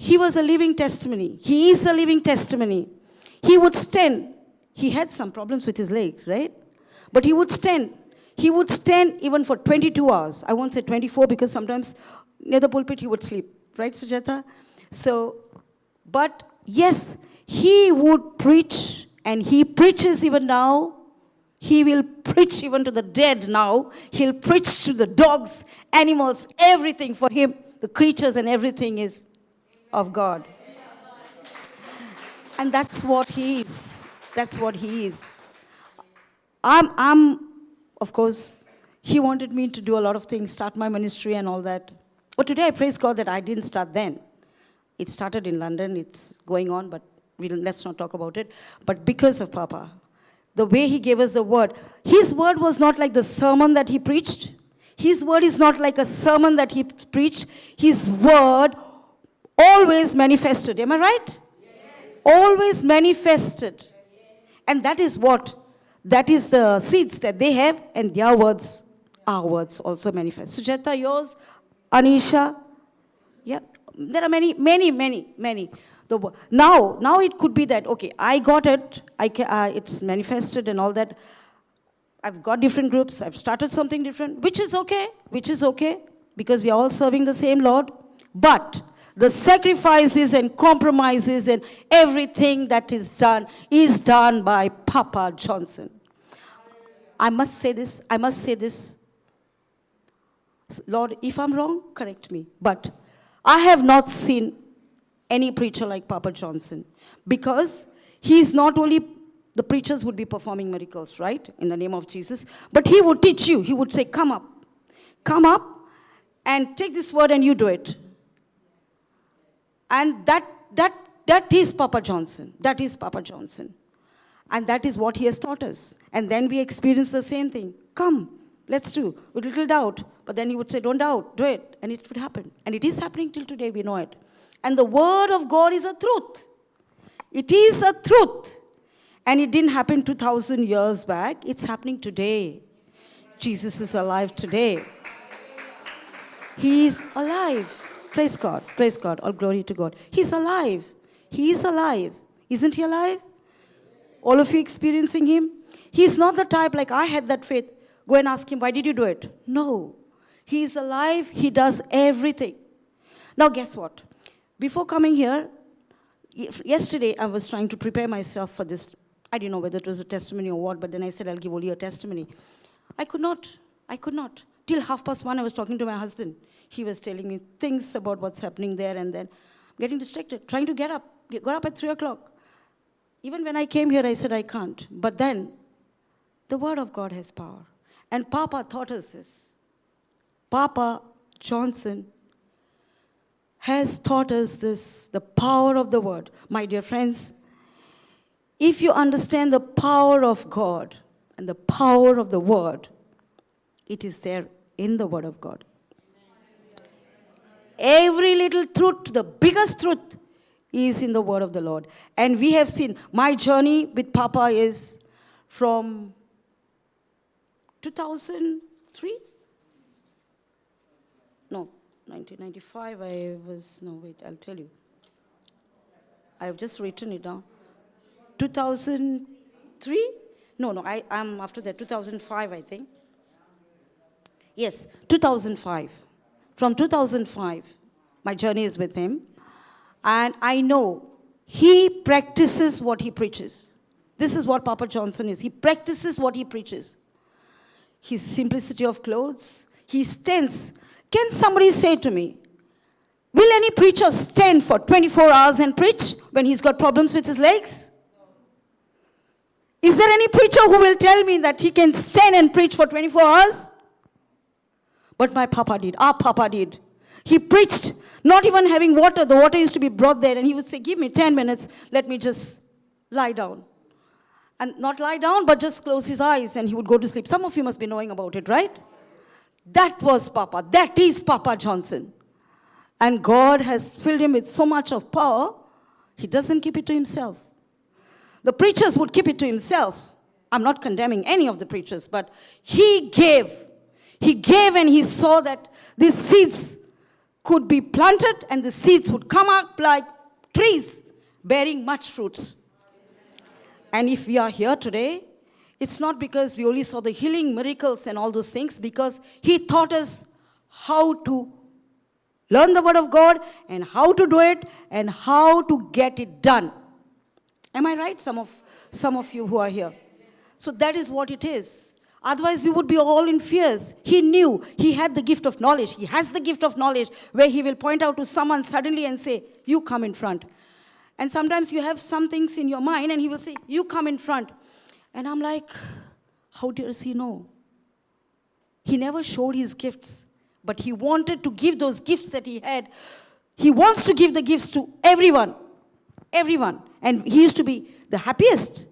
[SPEAKER 1] was a living testimony. He is a living testimony. He would stand. He had some problems with his legs, right? But he would stand. He would stand even for 22 hours. I won't say 24 because sometimes near the pulpit he would sleep. Right, Sujata? So, but yes, he would preach and he preaches even now He will preach even to the dead now. He'll preach to the dogs, animals, everything for him. The creatures and everything is of God. And that's what he is. That's what he is. Of course, he wanted me to do a lot of things, start my ministry and all that. But today I praise God that I didn't start then. It started in London, it's going on, but let's not talk about it. But because of Papa, the way he gave us the word, his word was not like the sermon that he preached. His word is not like a sermon that he preached. His word always manifested. Am I right? Yes. Always manifested. Yes. And that is what? That is the seeds that they have, and their words, our words also manifest. Sujata, yours, Anisha, yeah. There are many. Now it could be that, okay, I got it, it's manifested and all that. I've got different groups, I've started something different, which is okay, because we are all serving the same Lord. But the sacrifices and compromises and everything that is done by Papa Johnson. I must say this. Lord, if I'm wrong, correct me. But I have not seen any preacher like Papa Johnson, because he's not only, the preachers would be performing miracles, right, in the name of Jesus, but he would teach you. He would say, come up and take this word and you do it. And that is Papa Johnson. That is Papa Johnson. And that is what he has taught us. And then we experience the same thing. Come, let's do, with little doubt. But then he would say, don't doubt, do it. And it would happen. And it is happening till today, we know it. And the word of God is a truth. It is a truth. And it didn't happen 2,000 years back. It's happening today. Jesus is alive today. He is alive. Praise God. Praise God. All glory to God. He's alive. He is alive. Isn't he alive? All of you experiencing him? He's not the type like, I had that faith. Go and ask him, why did you do it? No. He is alive. He does everything. Now guess what? Before coming here, yesterday I was trying to prepare myself for this. I didn't know whether it was a testimony or what, but then I said I'll give only a testimony. I could not. Till 1:30 I was talking to my husband. He was telling me things about what's happening there, and then I'm getting distracted, trying to got up at 3 o'clock. Even when I came here, I said I can't. But then, the word of God has power. And Papa taught us this. Papa Johnson has taught us this, the power of the word. My dear friends, if you understand the power of God and the power of the word, it is there in the word of God. Every little truth, the biggest truth, is in the word of the Lord. And we have seen, my journey with Papa is from 2003? No, 1995 I'll tell you. I have just written it down. 2003? No, I'm after that, 2005 I think. Yes, 2005. From 2005, my journey is with him. And I know he practices what he preaches. This is what Papa Johnson is. He practices what he preaches. His simplicity of clothes. He stands. Can somebody say to me, will any preacher stand for 24 hours and preach when he's got problems with his legs? Is there any preacher who will tell me that he can stand and preach for 24 hours? But my Papa did. Our Papa did. He preached, not even having water. The water used to be brought there, and he would say, give me 10 minutes, let me just lie down. And not lie down, but just close his eyes, and he would go to sleep. Some of you must be knowing about it, right? That was Papa. That is Papa Johnson. And God has filled him with so much of power, he doesn't keep it to himself. The preachers would keep it to himself. I'm not condemning any of the preachers, but he gave. He gave, and he saw that these seeds could be planted, and the seeds would come up like trees bearing much fruits. And if we are here today, it's not because we only saw the healing miracles and all those things, because he taught us how to learn the word of God and how to do it and how to get it done. Am I right? Some of you who are here.
[SPEAKER 2] So that is what it is. Otherwise, we would be all in fears. He knew he had the gift of knowledge. He has the gift of knowledge where he will point out to someone suddenly and say, you come in front. And sometimes you have some things in your mind and he will say, you come in front. And I'm like, how does he know? He never showed his gifts, but he wanted to give those gifts that he had. He wants to give the gifts to everyone. Everyone. And he used to be the happiest.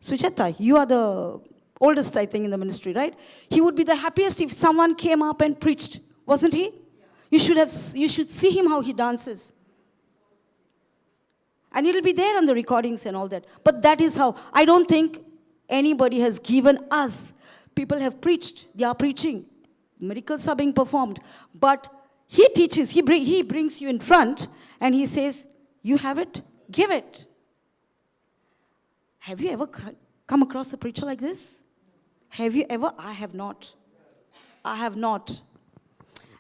[SPEAKER 2] Sujata, you are the oldest, I think, in the ministry, right? He would be the happiest if someone came up and preached, wasn't he? You should see him how he dances. And it'll be there on the recordings and all that. But that is how, I don't think anybody has given us. People have preached, they are preaching. Miracles are being performed. But he teaches, he brings you in front and he says, you have it, give it. Have you ever come across a preacher like this? Have you ever? I have not. I have not.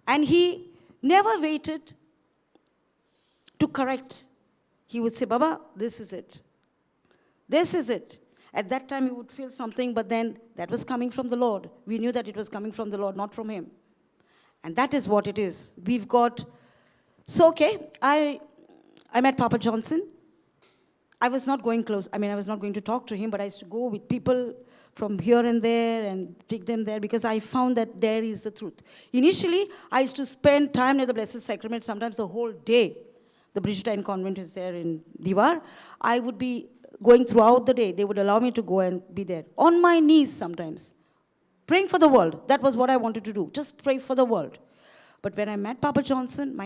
[SPEAKER 2] And he never waited to correct. He would say, Baba, this is it. This is it. At that time, he would feel something, but then that was coming from the Lord. We knew that it was coming from the Lord, not from him. And that is what it is. We've got... So, okay, I met Papa Johnson. I was not going close. I mean, I was not going to talk to him, but I used to go with people from here and there and take them there because I found that there is the truth. Initially, I used to spend time near the Blessed Sacrament, sometimes the whole day. The Brigittine convent is there in Diwar. I would be going throughout the day. They would allow me to go and be there. On my knees sometimes. Praying for the world. That was what I wanted to do. Just pray for the world. But when I met Papa Johnson,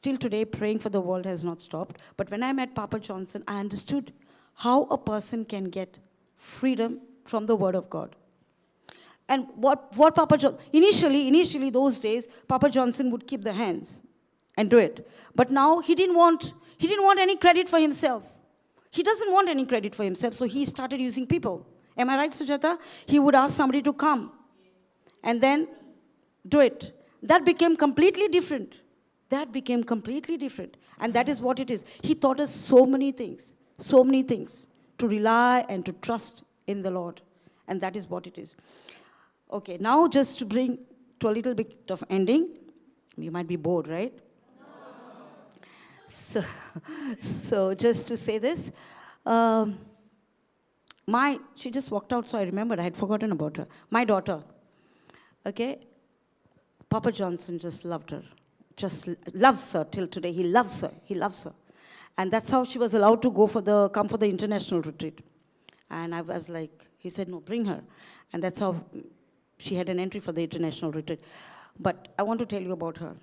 [SPEAKER 2] till today, praying for the world has not stopped. But when I met Papa Johnson, I understood how a person can get freedom from the Word of God. And what Papa Johnson... Initially, those days, Papa Johnson would keep the hands and do it. But now, he didn't want any credit for himself. He doesn't want any credit for himself, so he started using people. Am I right, Sujata? He would ask somebody to come and then do it. That became completely different. That became completely different. And that is what it is. He taught us so many things to rely and to trust in the Lord. And that is what it is. Okay, now just to bring to a little bit of ending. You might be bored, right? No. So just to say this. She just walked out, so I remembered. I had forgotten about her. My daughter. Okay? Papa Johnson just loved her. Just loves her till today. He loves her. He loves her. And that's how she was allowed to come for the international retreat. And I was like, he said, no, bring her. And that's how she had an entry for the international retreat. But I want to tell you about her.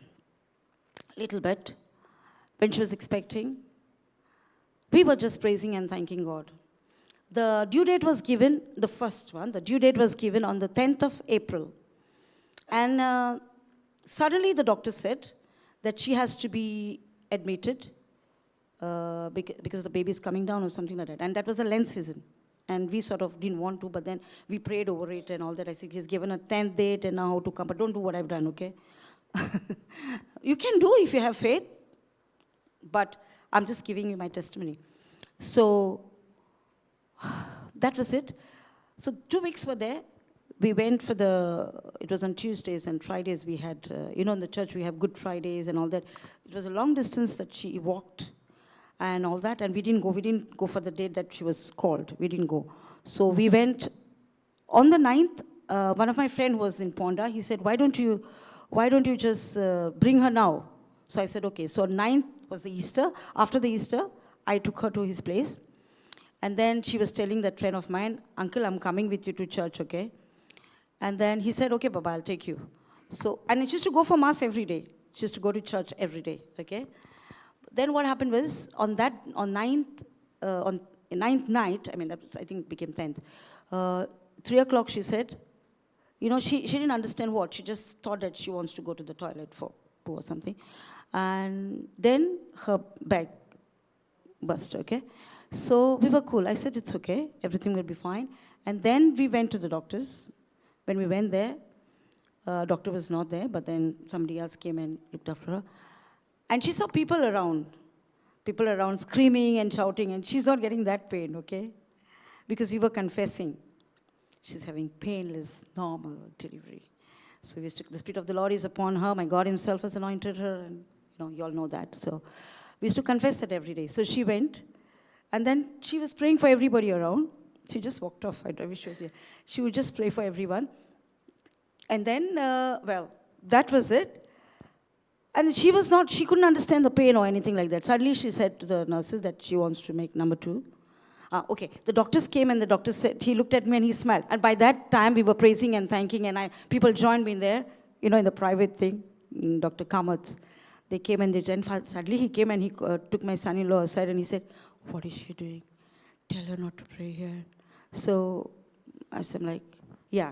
[SPEAKER 2] Little bit. When she was expecting, we were just praising and thanking God. The due date was given, the first one, the due date was given on the 10th of April. And suddenly the doctor said that she has to be admitted because the baby is coming down or something like that. And that was a Lent season. And we sort of didn't want to, but then we prayed over it and all that. I said, she's given a 10th date and now how to come. But don't do what I've done, okay? You can do if you have faith. But I'm just giving you my testimony. So that was it. So 2 weeks were there. We went for it was on Tuesdays and Fridays we had, in the church we have Good Fridays and all that. It was a long distance that she walked and all that, and we didn't go for the date that she was called. We didn't go. So we went on the 9th. One of my friend was in Ponda. He said, why don't you just bring her now? So I said, okay. So 9th was the Easter. After the Easter, I took her to his place. And then she was telling that friend of mine, Uncle, I'm coming with you to church, okay? And then he said, okay, Baba, I'll take you. So, and she used to go for Mass every day. She used to go to church every day, okay? Then what happened was, on 9th night, I think it became 10th, 3 o'clock she said, she didn't understand what. She just thought that she wants to go to the toilet for poo or something. And then her bag burst, okay? So we were cool. I said, it's okay. Everything will be fine. And then we went to the doctor's. When we went there, doctor was not there, but then somebody else came and looked after her. And she saw people around screaming and shouting, and she's not getting that pain, okay? Because we were confessing. She's having painless, normal delivery. So the Spirit of the Lord is upon her. My God himself has anointed her. And you all know that. So we used to confess that every day. So she went. And then she was praying for everybody around. She just walked off. I wish she was here. She would just pray for everyone. And then, that was it. And she couldn't understand the pain or anything like that. Suddenly she said to the nurses that she wants to make number 2. Okay, the doctors came and the doctor said, he looked at me and he smiled. And by that time we were praising and thanking and people joined me in there, in the private thing, Dr. Kamath's. They came and suddenly he came and he took my son-in-law aside and he said, what is she doing? Tell her not to pray here. So I said, like, yeah.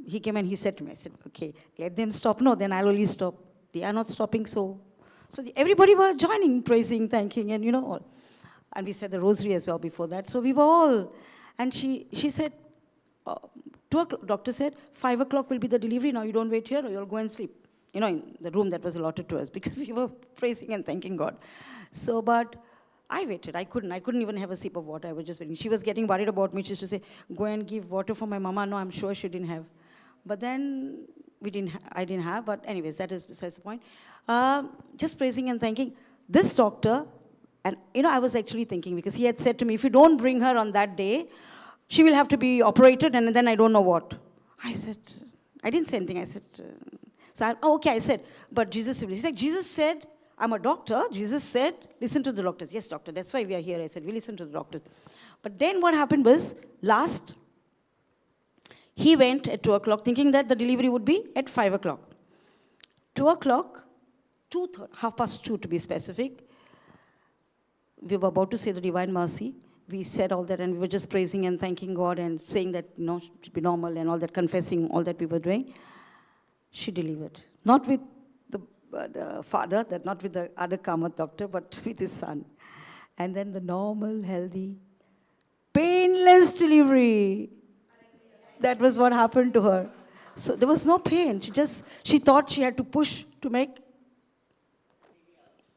[SPEAKER 2] He came and he said to me, I said, okay, let them stop. No, then I'll only stop. They are not stopping, so everybody were joining, praising, thanking, and all. And we said the rosary as well before that. So we were all, and she said, 2 o'clock, doctor said, 5 o'clock will be the delivery. Now you don't wait here or you'll go and sleep. In the room that was allotted to us because we were praising and thanking God. So, but I waited. I couldn't even have a sip of water. I was just waiting. She was getting worried about me. She used to say, go and give water for my mama. No, I'm sure she didn't have. But then I didn't have, but anyways, that is besides the point. Just praising and thanking. This doctor, and I was actually thinking, because he had said to me, if you don't bring her on that day, she will have to be operated, and then I don't know what. I said, I didn't say anything. I said, okay, I said, but Jesus will. He said, Jesus said, I'm a doctor. Jesus said, listen to the doctors. Yes, doctor, that's why we are here. I said, we listen to the doctors. But then what happened was, he went at 2 o'clock thinking that the delivery would be at 5 o'clock. 2 o'clock, 2:30 to be specific, we were about to say the Divine Mercy. We said all that and we were just praising and thanking God and saying that, it should be normal and all that, confessing all that we were doing. She delivered. Not with the father, not with the other Kamath doctor, but with his son. And then the normal, healthy, painless delivery. That was what happened to her. So there was no pain. She thought she had to push to make.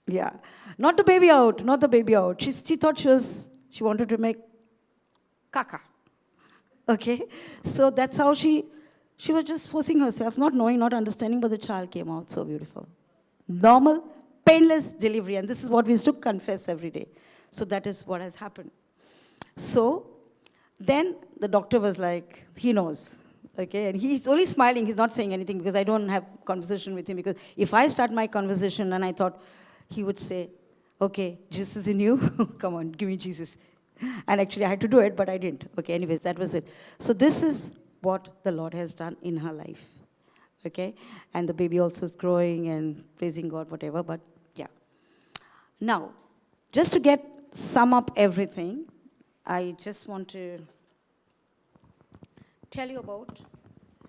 [SPEAKER 2] Yeah. Not the baby out. She thought she wanted to make caca. Okay. So that's how she was just forcing herself, not knowing, not understanding, but the child came out so beautiful. Normal, painless delivery. And this is what we used to confess every day. So that is what has happened. So then the doctor was like, he knows, okay? And he's only smiling, he's not saying anything because I don't have conversation with him, because if I start my conversation and I thought he would say, okay, Jesus is in you, come on, give me Jesus. And actually I had to do it, but I didn't. Okay, anyways, that was it. So this is what the Lord has done in her life, okay? And the baby also is growing and praising God, whatever, but yeah. Now, just to sum up everything, I just want to tell you about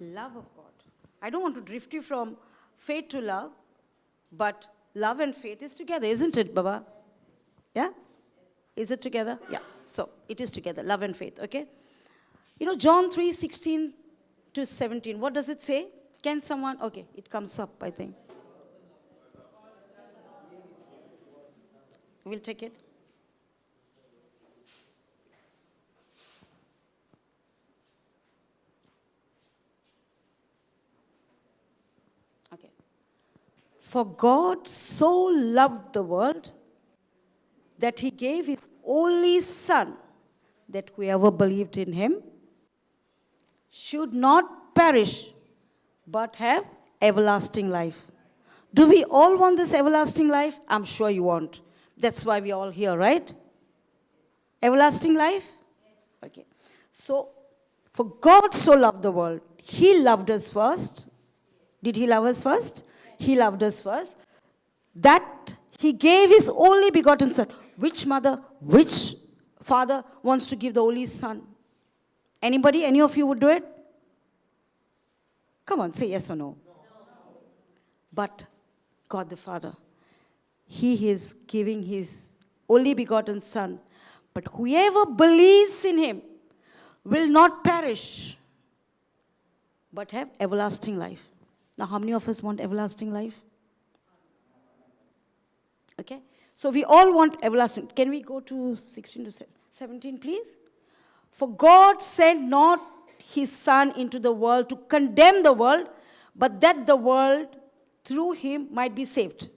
[SPEAKER 2] love of God. I don't want to drift you from faith to love, but love and faith is together, isn't it, Baba? Yeah? Is it together? Yeah. So it is together, love and faith, okay? John 3:16 to 17, what does it say? Can someone, okay, it comes up, I think. We'll take it. Okay. For God so loved the world that he gave his only Son, that whoever believed in him should not perish, but have everlasting life. Do we all want this everlasting life? I'm sure you want. That's why we're all here, right? Everlasting life? Okay. So, for God so loved the world, he loved us first. Did he love us first? He loved us first. That he gave his only begotten Son. Which mother, which father wants to give the only Son? Anybody? Any of you would do it? Come on, say yes or no. But God the Father, he is giving his only begotten Son. But whoever believes in him will not perish, but have everlasting life. Now, how many of us want everlasting life? Okay. So we all want everlasting. Can we go to 16 to 17, please? For God sent not his Son into the world to condemn the world, but that the world through him might be saved.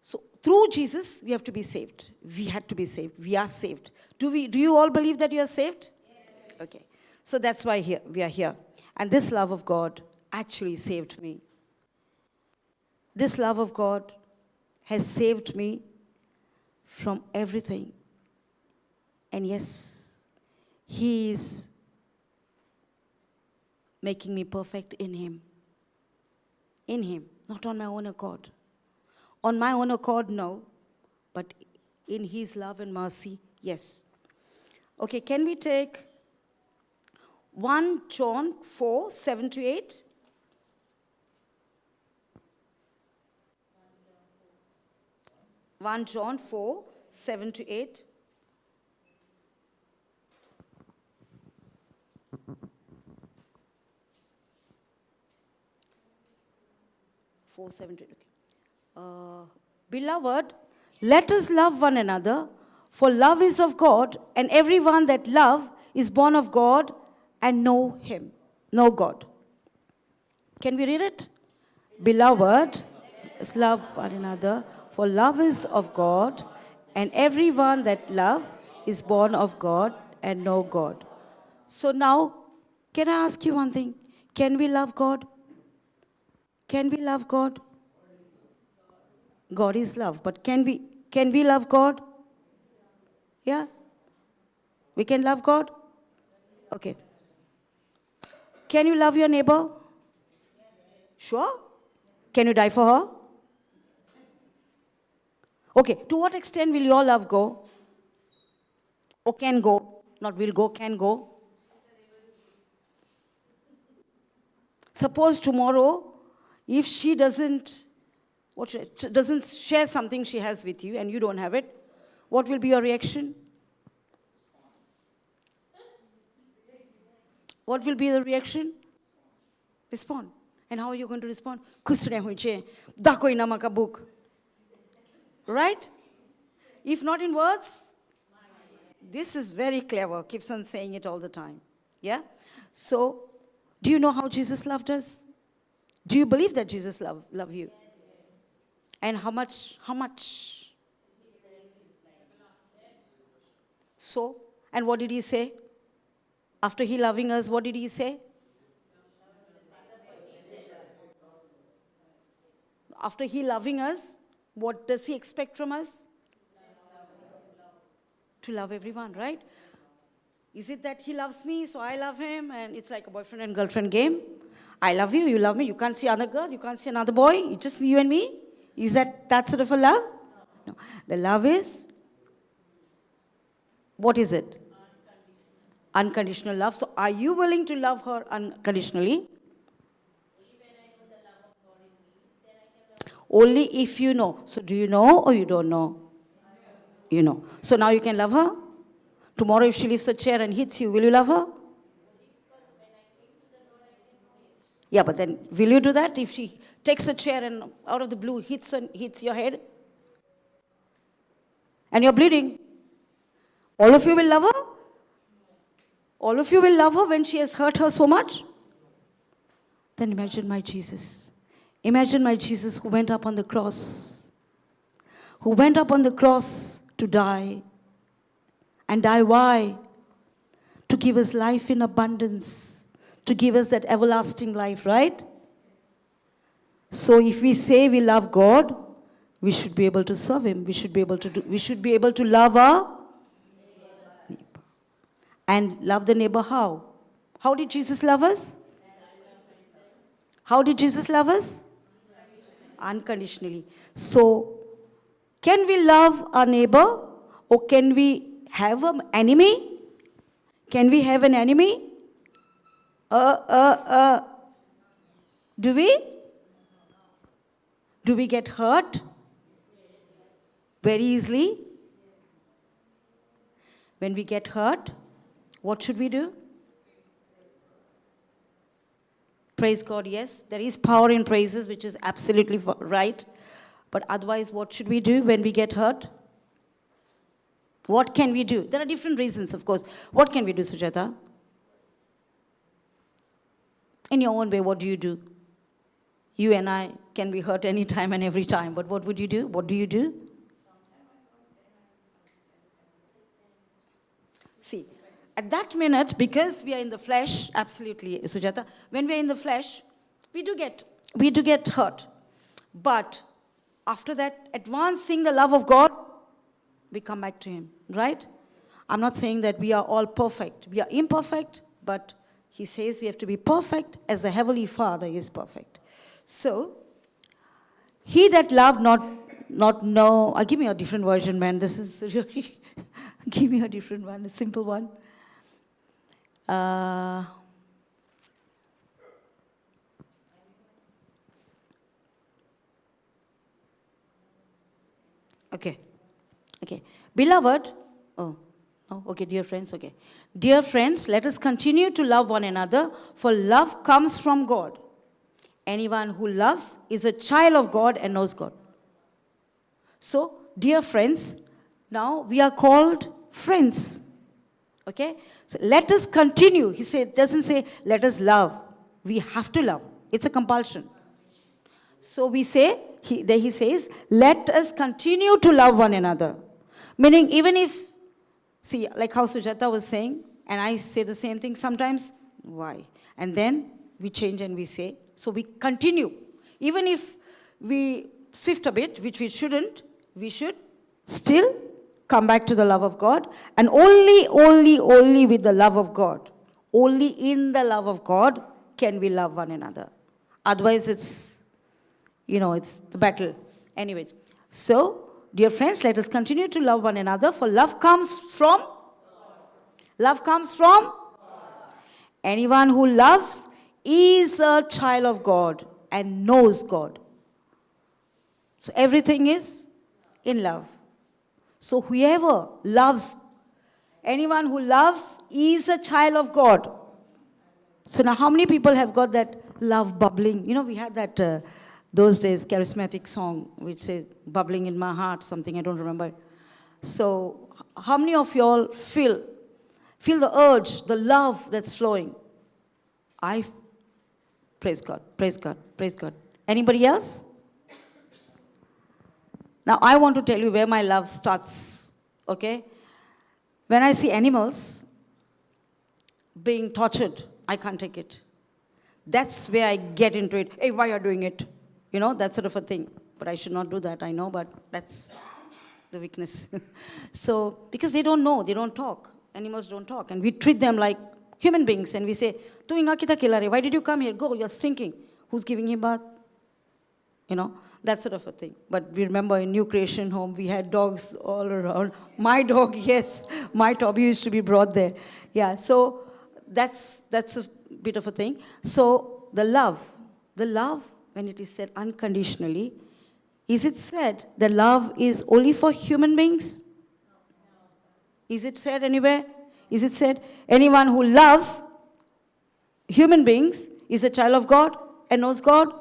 [SPEAKER 2] So through Jesus, we have to be saved. We had to be saved. We are saved. Do you all believe that you are saved? Yes. Okay. So that's why we are here. And this love of God actually saved me. This love of God has saved me from everything. And yes, he is making me perfect in him. In him, not on my own accord. On my own accord, no. But in his love and mercy, yes. Okay, can we take 1 John 4, 7 to 8? One John 4, 7 to 8. Beloved, let us love one another, for love is of God, and everyone that love is born of God and know him, know God. Can we read it? Beloved, let's love one another, for love is of God, and everyone that love is born of God and know God. So now, can I ask you one thing? Can we love God? Can we love God? God is love, but can we love God? Yeah? We can love God? Okay. Can you love your neighbor? Sure? Can you die for her? Okay, to what extent will your love go? Or can go? Not will go, can go. Suppose tomorrow, if she doesn't share something she has with you and you don't have it, what will be your reaction? What will be the reaction? Respond. And how are you going to respond? Book. Right? If not in words, this is very clever. Keeps on saying it all the time. Yeah? So, do you know how Jesus loved us? Do you believe that Jesus loved you? And how much? So, and what did he say? After he loving us, what did he say? After he loving us, what does he expect from us? To love everyone, right? Is it that he loves me, so I love him, and it's like a boyfriend and girlfriend game? I love you, you love me, you can't see another girl, you can't see another boy, it's just you and me? Is that sort of a love? No. The love is, what is it? Unconditional love. So are you willing to love her unconditionally? Only if you know. So do you know or you don't know? You know. So now you can love her? Tomorrow if she lifts a chair and hits you, will you love her? Yeah, but then will you do that if she takes a chair and out of the blue hits your head? And you're bleeding. All of you will love her? All of you will love her when she has hurt her so much? Then imagine my Jesus. Imagine my Jesus who went up on the cross. Who went up on the cross to die. And die why? To give us life in abundance. To give us that everlasting life, right? So if we say we love God, we should be able to serve him. We should be able to love our neighbor. And love the neighbor how? How did Jesus love us? How did Jesus love us? Unconditionally. So, can we love our neighbor or can we have an enemy? Can we have an enemy? Do we? Do we get hurt very easily? When we get hurt, what should we do? Praise God, yes. There is power in praises, which is absolutely right. But otherwise, what should we do when we get hurt? What can we do? There are different reasons, of course. What can we do, Sujata? In your own way, what do you do? You and I can be hurt any time and every time, but what would you do? What do you do? See, at that minute, because we are in the flesh, absolutely, Sujata, when we are in the flesh, we do get hurt. But after that, advancing the love of God, we come back to Him, right? I'm not saying that we are all perfect. We are imperfect, but He says we have to be perfect as the Heavenly Father is perfect. So, he that loved not know. Give me a different version, man. This is really, give me a different one, a simple one. Okay. Beloved, oh, no, okay, dear friends, okay. Dear friends, let us continue to love one another, for love comes from God. Anyone who loves is a child of God and knows God. So, dear friends, now we are called friends. Okay? So let us continue. He said, doesn't say, let us love. We have to love. It's a compulsion. So we say, he says, let us continue to love one another. Meaning, even if, see, like how Sujata was saying, and I say the same thing sometimes, why? And then we change and we say, so we continue. Even if we shift a bit, which we shouldn't, we should still come back to the love of God. And only with the love of God, only in the love of God can we love one another. Otherwise, it's the battle. Anyway, so, dear friends, let us continue to love one another, for love comes from? Love comes from? Anyone who loves is a child of God and knows God. So everything is in love. So whoever loves, anyone who loves is a child of God. So now how many people have got that love bubbling? We had that those days charismatic song which says bubbling in my heart, something, I don't remember. So how many of you all feel the urge, the love that's flowing? Praise God, praise God, praise God. Anybody else? Now, I want to tell you where my love starts, okay? When I see animals being tortured, I can't take it. That's where I get into it. Hey, why are you doing it? That sort of a thing. But I should not do that, I know, but that's the weakness. So, because they don't know, they don't talk. Animals don't talk. And we treat them like human beings, and we say, "Tu inga kita kilare? Why did you come here? Go, you're stinking." Who's giving him bath? That sort of a thing. But we remember in New Creation Home, we had dogs all around. My dog, yes, my Toby used to be brought there. Yeah, so that's a bit of a thing. So the love, when it is said unconditionally, is it said that love is only for human beings? Is it said anywhere? Is it said anyone who loves human beings is a child of God and knows God?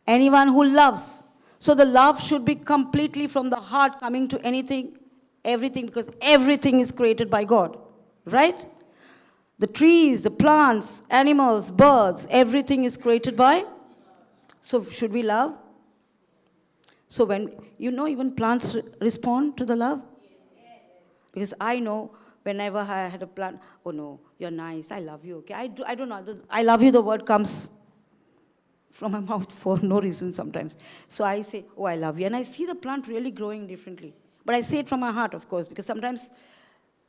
[SPEAKER 2] Anyone who loves. So the love should be completely from the heart, coming to anything, everything, because everything is created by God, right? The trees, the plants, animals, birds, everything is created by. So should we love? So when, even plants respond to the love? Because I know whenever I had a plant, oh no, you're nice, I love you, okay? I don't know, I love you, the word comes from my mouth for no reason sometimes. So I say, oh, I love you. And I see the plant really growing differently. But I say it from my heart, of course, because sometimes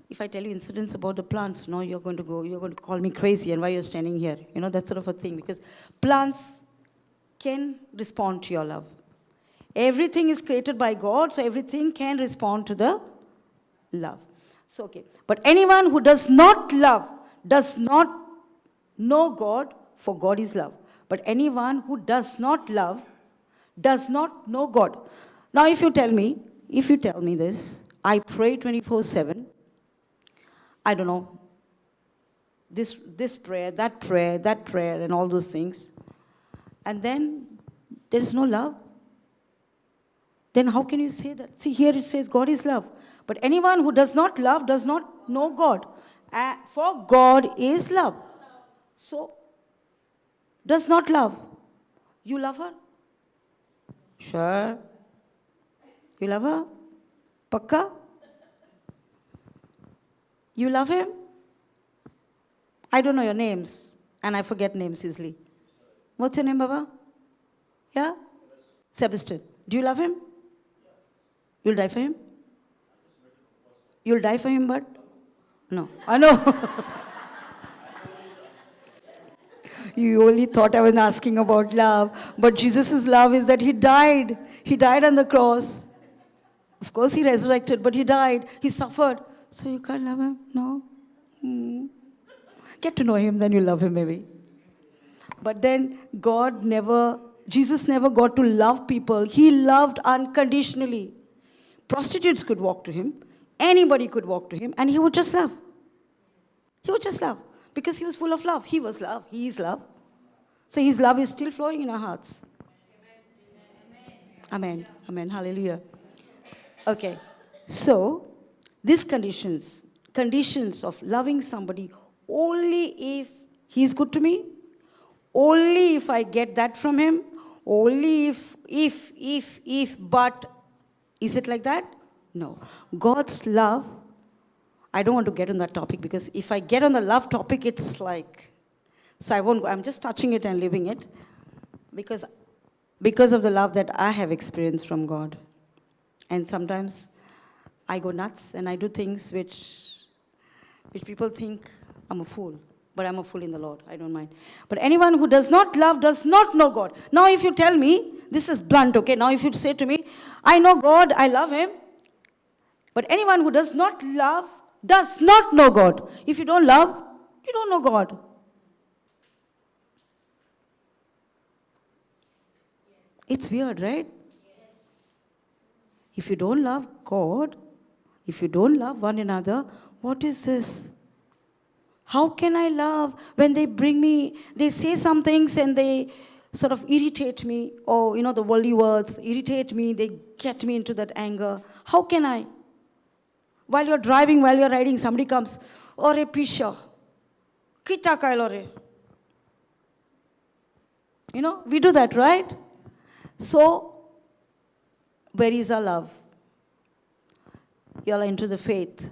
[SPEAKER 2] if I tell you incidents about the plants, no, you're going to call me crazy, and why you're standing here, that sort of a thing. Because plants can respond to your love. Everything is created by God, so everything can respond to the love. So, okay. But anyone who does not love does not know God, for God is love. But anyone who does not love does not know God. Now, if you tell me this, I pray 24/7. I don't know, this prayer, that prayer, and all those things. And then there is no love. Then how can you say that? See, here it says God is love. But anyone who does not love does not know God. For God is love. So, does not love, you love her? Sure. You love her? Pakka? You love him? I don't know your names, and I forget names easily. What's your name, Baba? Yeah? Sebastian. Do you love him? You'll die for him? You'll die for him, but? No. I know. You only thought I was asking about love, but Jesus' love is that he died. He died on the cross. Of course, he resurrected, but he died. He suffered. So you can't love him? No? Get to know him, then you love him maybe. But then Jesus never got to love people. He loved unconditionally. Prostitutes could walk to him. Anybody could walk to him, and he would just love. He would just love. Because he was full of love. He was love. He is love. So his love is still flowing in our hearts. Amen. Amen. Hallelujah. Okay. So, these conditions of loving somebody only if he's good to me, only if I get that from him, only if, but, is it like that? No. God's love, I don't want to get on that topic because if I get on the love topic, it's like, so I won't go. I'm just touching it and living it because of the love that I have experienced from God. And sometimes I go nuts and I do things which people think I'm a fool. But I'm a fool in the Lord. I don't mind. But anyone who does not love does not know God. Now if you tell me, this is blunt, okay? Now if you say to me, I know God, I love him. But anyone who does not love does not know God. If you don't love, you don't know God. It's weird, right? If you don't love God, if you don't love one another, what is this? How can I love when they say some things and they sort of irritate me, or, the worldly words irritate me, they get me into that anger. How can I? While you're driving, while you're riding, somebody comes, Ore pisha, kita kailore. We do that, right? So, where is our love? You're into the faith.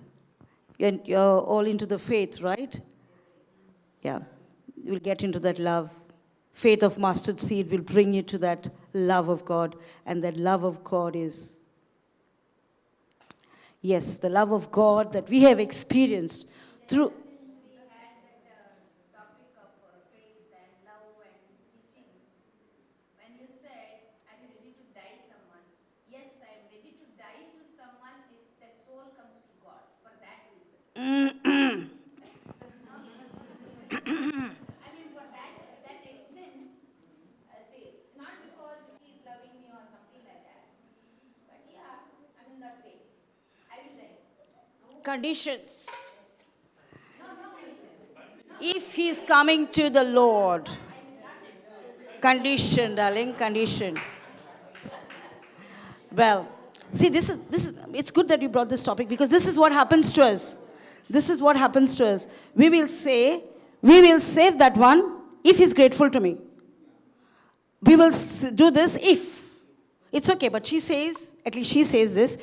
[SPEAKER 2] You're all into the faith, right? Yeah. You'll get into that love. Faith of mustard seed will bring you to that love of God. And that love of God is, yes, the love of God that we have experienced through. Conditions. If he's coming to the Lord. Condition, darling, condition. Well, see, this is, it's good that you brought this topic because this is what happens to us. This is what happens to us. We will save that one if he's grateful to me. We will do this if. It's okay, but she says, at least she says this,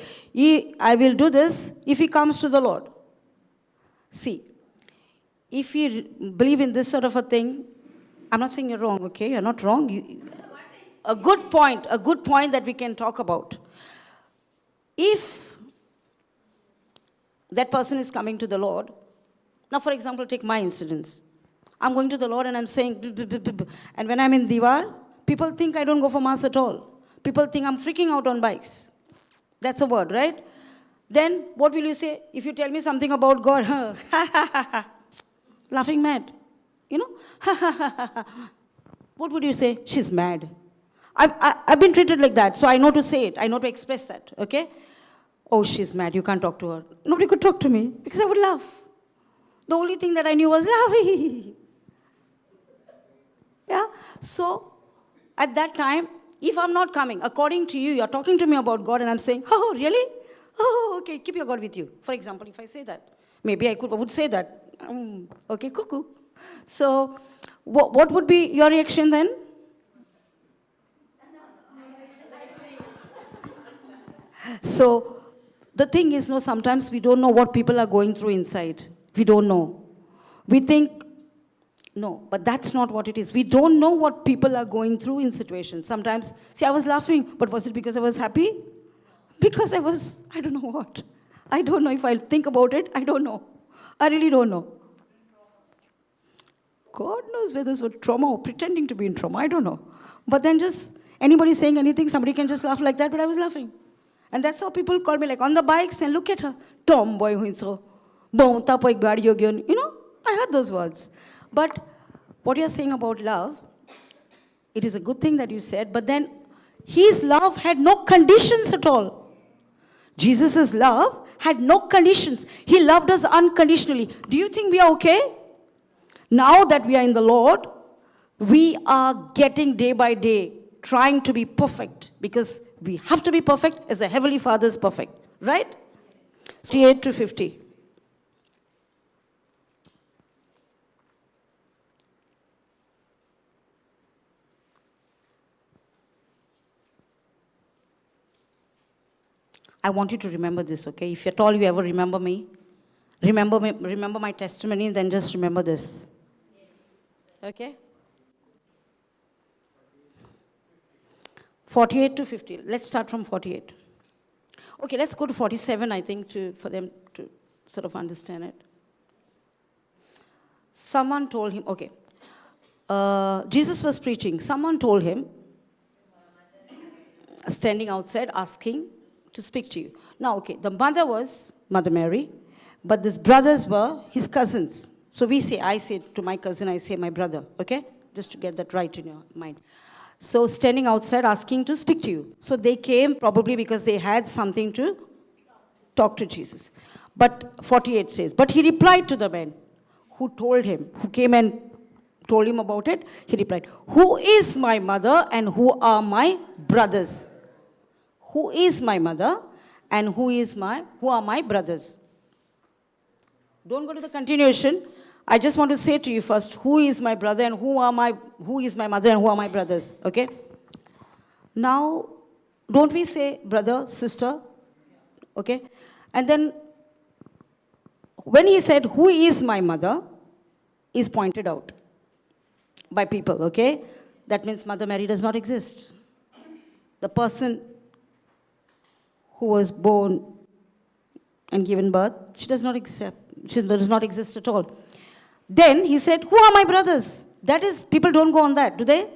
[SPEAKER 2] I will do this if he comes to the Lord. See, if you believe in this sort of a thing, I'm not saying you're wrong, okay? You're not wrong. A good point that we can talk about. If that person is coming to the Lord, now for example, take my incidents. I'm going to the Lord and I'm saying, and when I'm in Diwar, people think I don't go for Mass at all. People think I'm freaking out on bikes. That's a word, right? Then what will you say? If you tell me something about God, laughing mad, what would you say? She's mad. I've been treated like that, so I know to say it. I know to express that, okay? Oh, she's mad. You can't talk to her. Nobody could talk to me because I would laugh. The only thing that I knew was laughing. Yeah? So, at that time, if I'm not coming, according to you, you're talking to me about God and I'm saying, oh, really? Oh, okay, keep your God with you. For example, if I say that, maybe I would say that. Okay, cuckoo. So, What would be your reaction then? So, the thing is, no, sometimes we don't know what people are going through inside. We don't know. We think, no, but that's not what it is. We don't know what people are going through in situations. Sometimes, see, I was laughing, but was it because I was happy? Because I don't know what. I don't know if I'll think about it. I don't know. I really don't know. God knows whether this was trauma or pretending to be in trauma. I don't know. But then just anybody saying anything, somebody can just laugh like that, but I was laughing. And that's how people call me, like on the bikes, and look at her. Tomboy, so. You know, I heard those words. But what you're saying about love, it is a good thing that you said, but then his love had no conditions at all. Jesus' love had no conditions. He loved us unconditionally. Do you think we are okay? Now that we are in the Lord, we are getting day by day, trying to be perfect, because we have to be perfect as the Heavenly Father is perfect. Right? 48 to 50. I want you to remember this, okay? If at all you ever remember me, remember my testimony, then just remember this. Okay? 48 to 50. Let's start from 48. Okay, let's go to 47, I think, for them to sort of understand it. Someone told him, okay, Jesus was preaching. Someone told him, standing outside, asking to speak to you. Now, okay, the mother was Mother Mary, but these brothers were his cousins. So I say to my cousin, I say my brother, okay? Just to get that right in your mind. So standing outside, asking to speak to you. So they came probably because they had something to talk to Jesus. But 48 says, but he replied to the man who came and told him about it. He replied, who is my mother and who are my brothers? Who is my mother and who are my brothers? Don't go to the continuation. I just want to say to you first, who is my brother and who is my mother and who are my brothers? Okay? Now, don't we say brother, sister? Okay? And then, when he said, who is my mother, is pointed out by people, okay? That means Mother Mary does not exist. The person who was born and given birth, she does not exist at all. Then he said, who are my brothers? That is, people don't go on that, do they?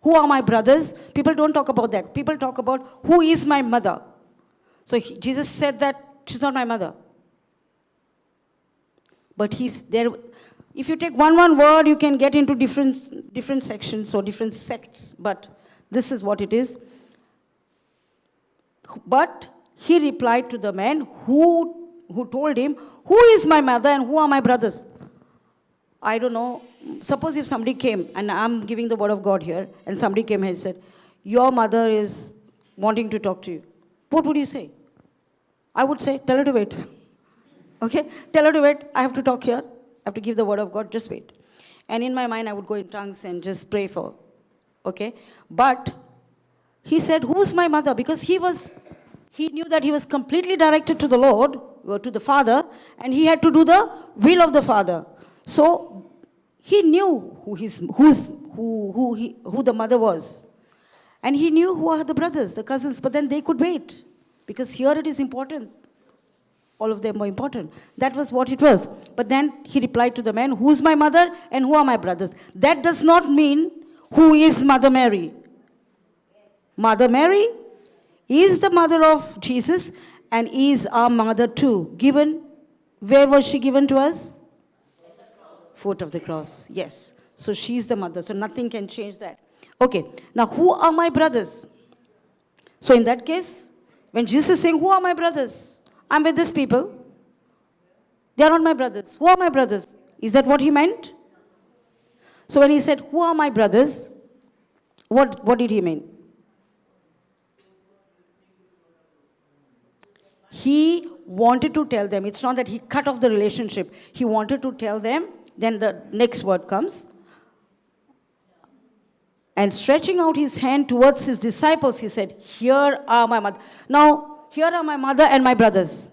[SPEAKER 2] Who are my brothers? People don't talk about that. People talk about who is my mother. So Jesus said that she's not my mother. But he's there. If you take one word, you can get into different sections or different sects. But this is what it is. But he replied to the man who told him, who is my mother and who are my brothers? I don't know. Suppose if somebody came, and I'm giving the word of God here, and somebody came and said, your mother is wanting to talk to you. What would you say? I would say, tell her to wait. Okay? Tell her to wait. I have to talk here. I have to give the word of God. Just wait. And in my mind, I would go in tongues and just pray for. Okay? But he said, who's my mother? Because he knew that he was completely directed to the Lord, or to the Father, and he had to do the will of the Father. So he knew who the mother was. And he knew who are the brothers, the cousins, but then they could wait. Because here it is important. All of them were important. That was what it was. But then he replied to the man, who's my mother and who are my brothers? That does not mean who is Mother Mary. Mother Mary is the mother of Jesus and is our mother too. Given, where was she given to us? Foot of the cross, yes. So she's the mother, so nothing can change that. Okay, now who are my brothers? So in that case, when Jesus is saying, who are my brothers? I'm with these people. They are not my brothers. Who are my brothers? Is that what he meant? So when he said, who are my brothers? What did he mean? He wanted to tell them. It's not that he cut off the relationship. He wanted to tell them. Then the next word comes. And stretching out his hand towards his disciples, he said, here are my mother. Now, here are my mother and my brothers.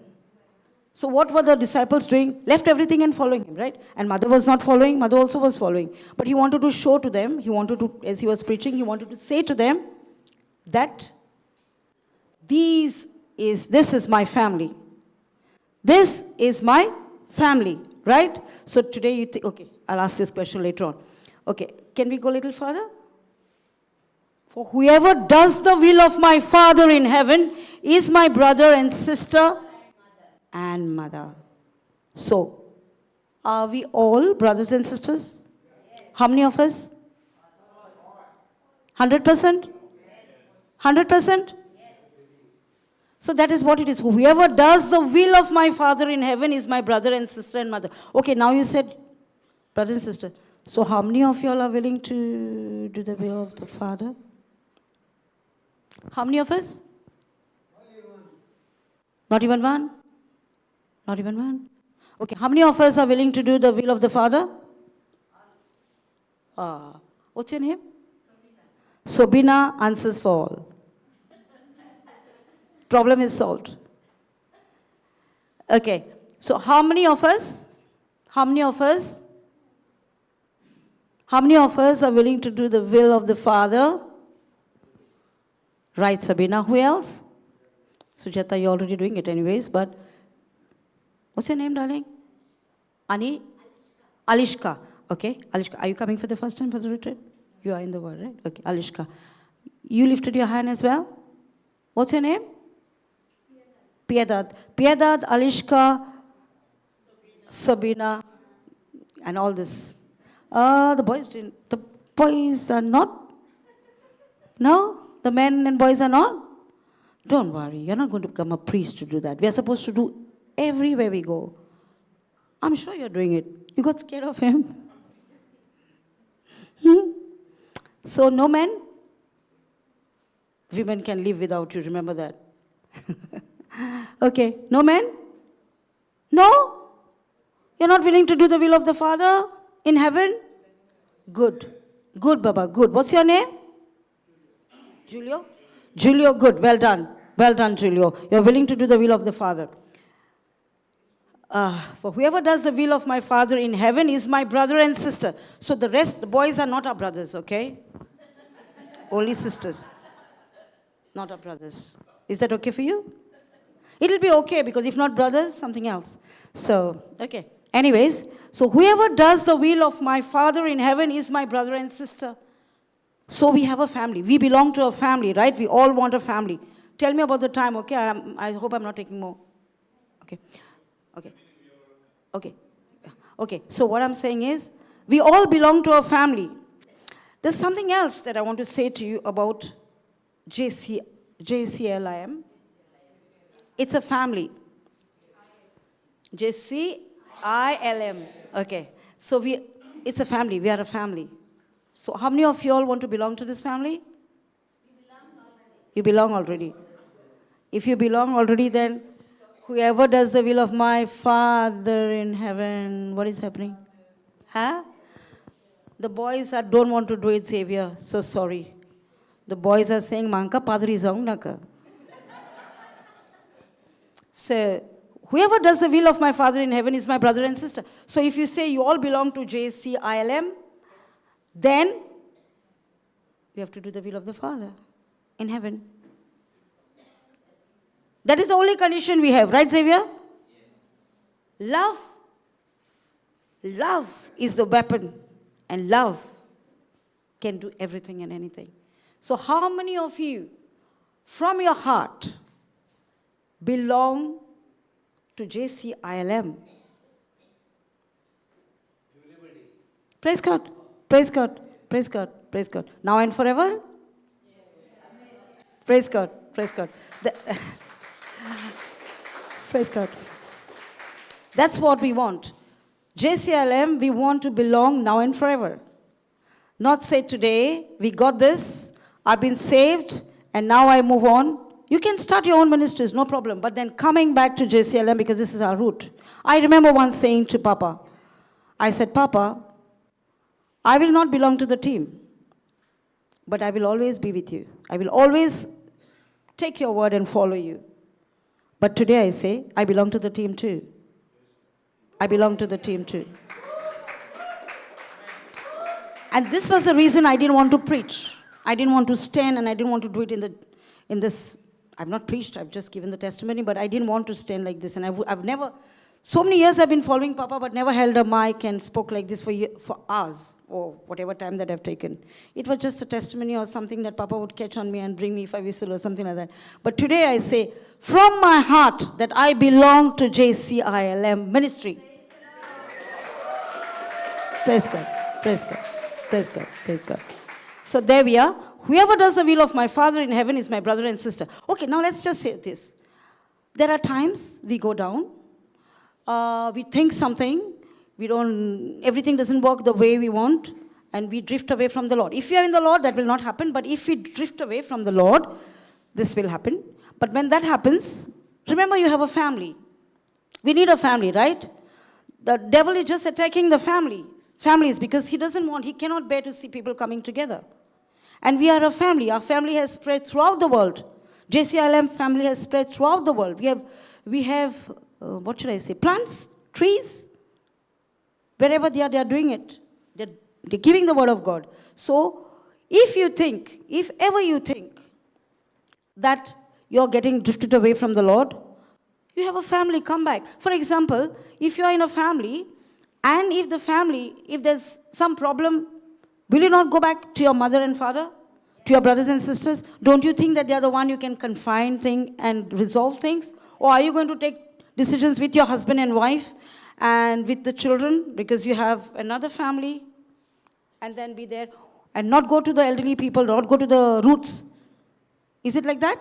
[SPEAKER 2] So what were the disciples doing? Left everything and following him, right? And mother was not following, mother also was following. But he wanted to show to them, he wanted to, as he was preaching, he wanted to say to them that this is my family. This is my family, right? So today you think, okay, I'll ask this question later on. Okay, can we go a little further? For whoever does the will of my Father in heaven is my brother and sister and mother. So, are we all brothers and sisters? How many of us? 100%? 100%? So that is what it is. Whoever does the will of my Father in heaven is my brother and sister and mother. Okay, now you said brother and sister. So how many of you all are willing to do the will of the Father? How many of us? Not even one? Not even one? Okay, how many of us are willing to do the will of the Father? What's your name? Sobina answers for all. Problem is solved. Okay, so how many of us are willing to do the will of the Father? Right, Sabina. Who else? Sujata, you're already doing it anyways, but what's your name, darling? Ani? Alishka. Okay, Alishka. Are you coming for the first time for the retreat? You are in the world, right? Okay, Alishka. You lifted your hand as well? What's your name? Piedad. Piedad, Alishka, Sabina, and all this. The boys are not? No? The men and boys are not? Don't worry, you're not going to become a priest to do that. We are supposed to do everywhere we go. I'm sure you're doing it. You got scared of him? So no men? Women can live without you, remember that. Okay, no men? No? You're not willing to do the will of the Father in heaven? Good. Good, Baba, good. What's your name? Julio? Julio, good. Well done. Well done, Julio. You're willing to do the will of the Father. For whoever does the will of my Father in heaven is my brother and sister. So the rest, the boys are not our brothers, okay? Only sisters. Not our brothers. Is that okay for you? It'll be okay, because if not brothers, something else. So, okay. Anyways, so whoever does the will of my Father in heaven is my brother and sister. So we have a family. We belong to a family, right? We all want a family. Tell me about the time, okay? I hope I'm not taking more. Okay. Okay. Okay. Okay. So what I'm saying is, we all belong to a family. There's something else that I want to say to you about JCILM. It's a family. JCILM. Okay. So it's a family. We are a family. So how many of you all want to belong to this family? You belong already. If you belong already, then whoever does the will of my Father in heaven, what is happening? Huh? The boys don't want to do it, Xavier. So sorry. The boys are saying, Manka padri zaung naka. So, whoever does the will of my Father in heaven is my brother and sister. So if you say you all belong to JCILM, then we have to do the will of the Father in heaven. That is the only condition we have, right, Xavier? Love. Love is the weapon, and love can do everything and anything. So how many of you, from your heart, belong to JCILM?
[SPEAKER 3] Everybody.
[SPEAKER 2] Praise God, praise God, praise God, praise God. Now and forever? Praise God, praise God. Praise God. That's what we want. JCILM, we want to belong now and forever. Not say today, we got this, I've been saved, and now I move on. You can start your own ministries, no problem. But then coming back to JCILM, because this is our root. I remember once saying to Papa, I said, Papa, I will not belong to the team. but I will always be with you. I will always take your word and follow you. But today I say, I belong to the team too. I belong to the team too. And this was the reason I didn't want to preach. I didn't want to stand, and I didn't want to do it in this. I've not preached, I've just given the testimony, but I didn't want to stand like this. And I've never, so many years I've been following Papa, but never held a mic and spoke like this for hours, or whatever time that I've taken. It was just a testimony or something that Papa would catch on me and bring me if I whistle or something like that. But today I say, from my heart, that I belong to JCILM Ministry. Praise God, praise God, praise God, praise God. So there we are. Whoever does the will of my Father in heaven is my brother and sister. Okay, now let's just say this. There are times we go down, we think something, everything doesn't work the way we want, and we drift away from the Lord. If you are in the Lord, that will not happen, but if we drift away from the Lord, this will happen. But when that happens, remember you have a family. We need a family, right? The devil is just attacking the families, because he cannot bear to see people coming together. And we are a family. Our family has spread throughout the world. JCILM family has spread throughout the world. We have what should I say, plants, trees. Wherever they are doing it. They're giving the word of God. So, if ever you think that you're getting drifted away from the Lord, you have a family, come back. For example, if you're in a family, and if there's some problem, will you not go back to your mother and father? To your brothers and sisters? Don't you think that they are the one you can confine things and resolve things? Or are you going to take decisions with your husband and wife and with the children, because you have another family, and then be there and not go to the elderly people, not go to the roots? Is it like that?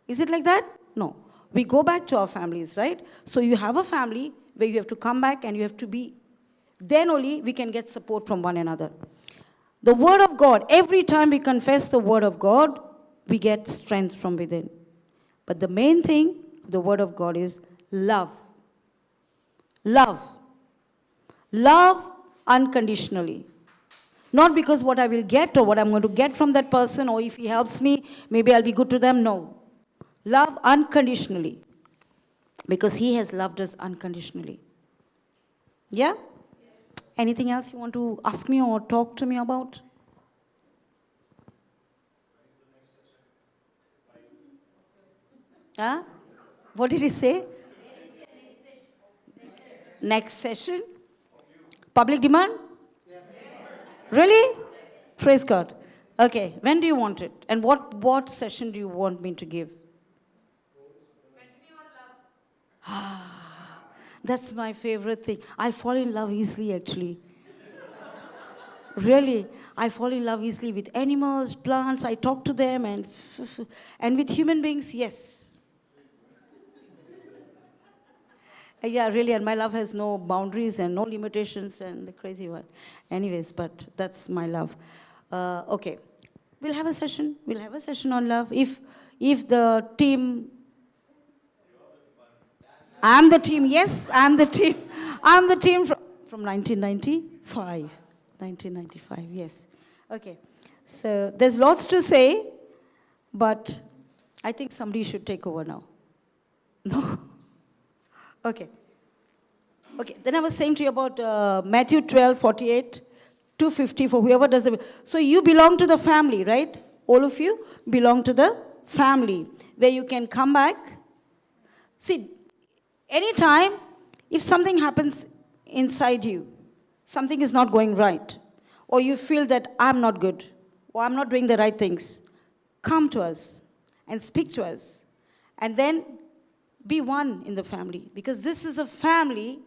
[SPEAKER 2] Is it like that? No. We go back to our families, right? So you have a family where you have to come back and you have to be, then only we can get support from one another. The word of God, every time we confess the word of God, we get strength from within. But the main thing, the word of God is love. Love. Love unconditionally. Not because what I will get or what I'm going to get from that person, or if he helps me, maybe I'll be good to them. No. Love unconditionally. Because he has loved us unconditionally. Yeah? Anything else you want to ask me or talk to me about? Huh? What did he say? Next session? Public demand? Really? Praise God. Okay, when do you want it? And what session do you want me to give? That's my favorite thing. I fall in love easily, actually. Really, I fall in love easily with animals, plants. I talk to them, and with human beings, yes. Yeah, really, and my love has no boundaries and no limitations, and the crazy one. Anyways, but that's my love. Okay, we'll have a session. We'll have a session on love. If the team. I'm the team, yes, I'm the team. I'm the team from 1995. 1995, yes. Okay, so there's lots to say, but I think somebody should take over now. No? Okay. Okay, then I was saying to you about Matthew 12:48 to 50, for whoever does the... So you belong to the family, right? All of you belong to the family, where you can come back. See, anytime, if something happens inside you, something is not going right, or you feel that I'm not good, or I'm not doing the right things, come to us and speak to us, and then be one in the family, because this is a family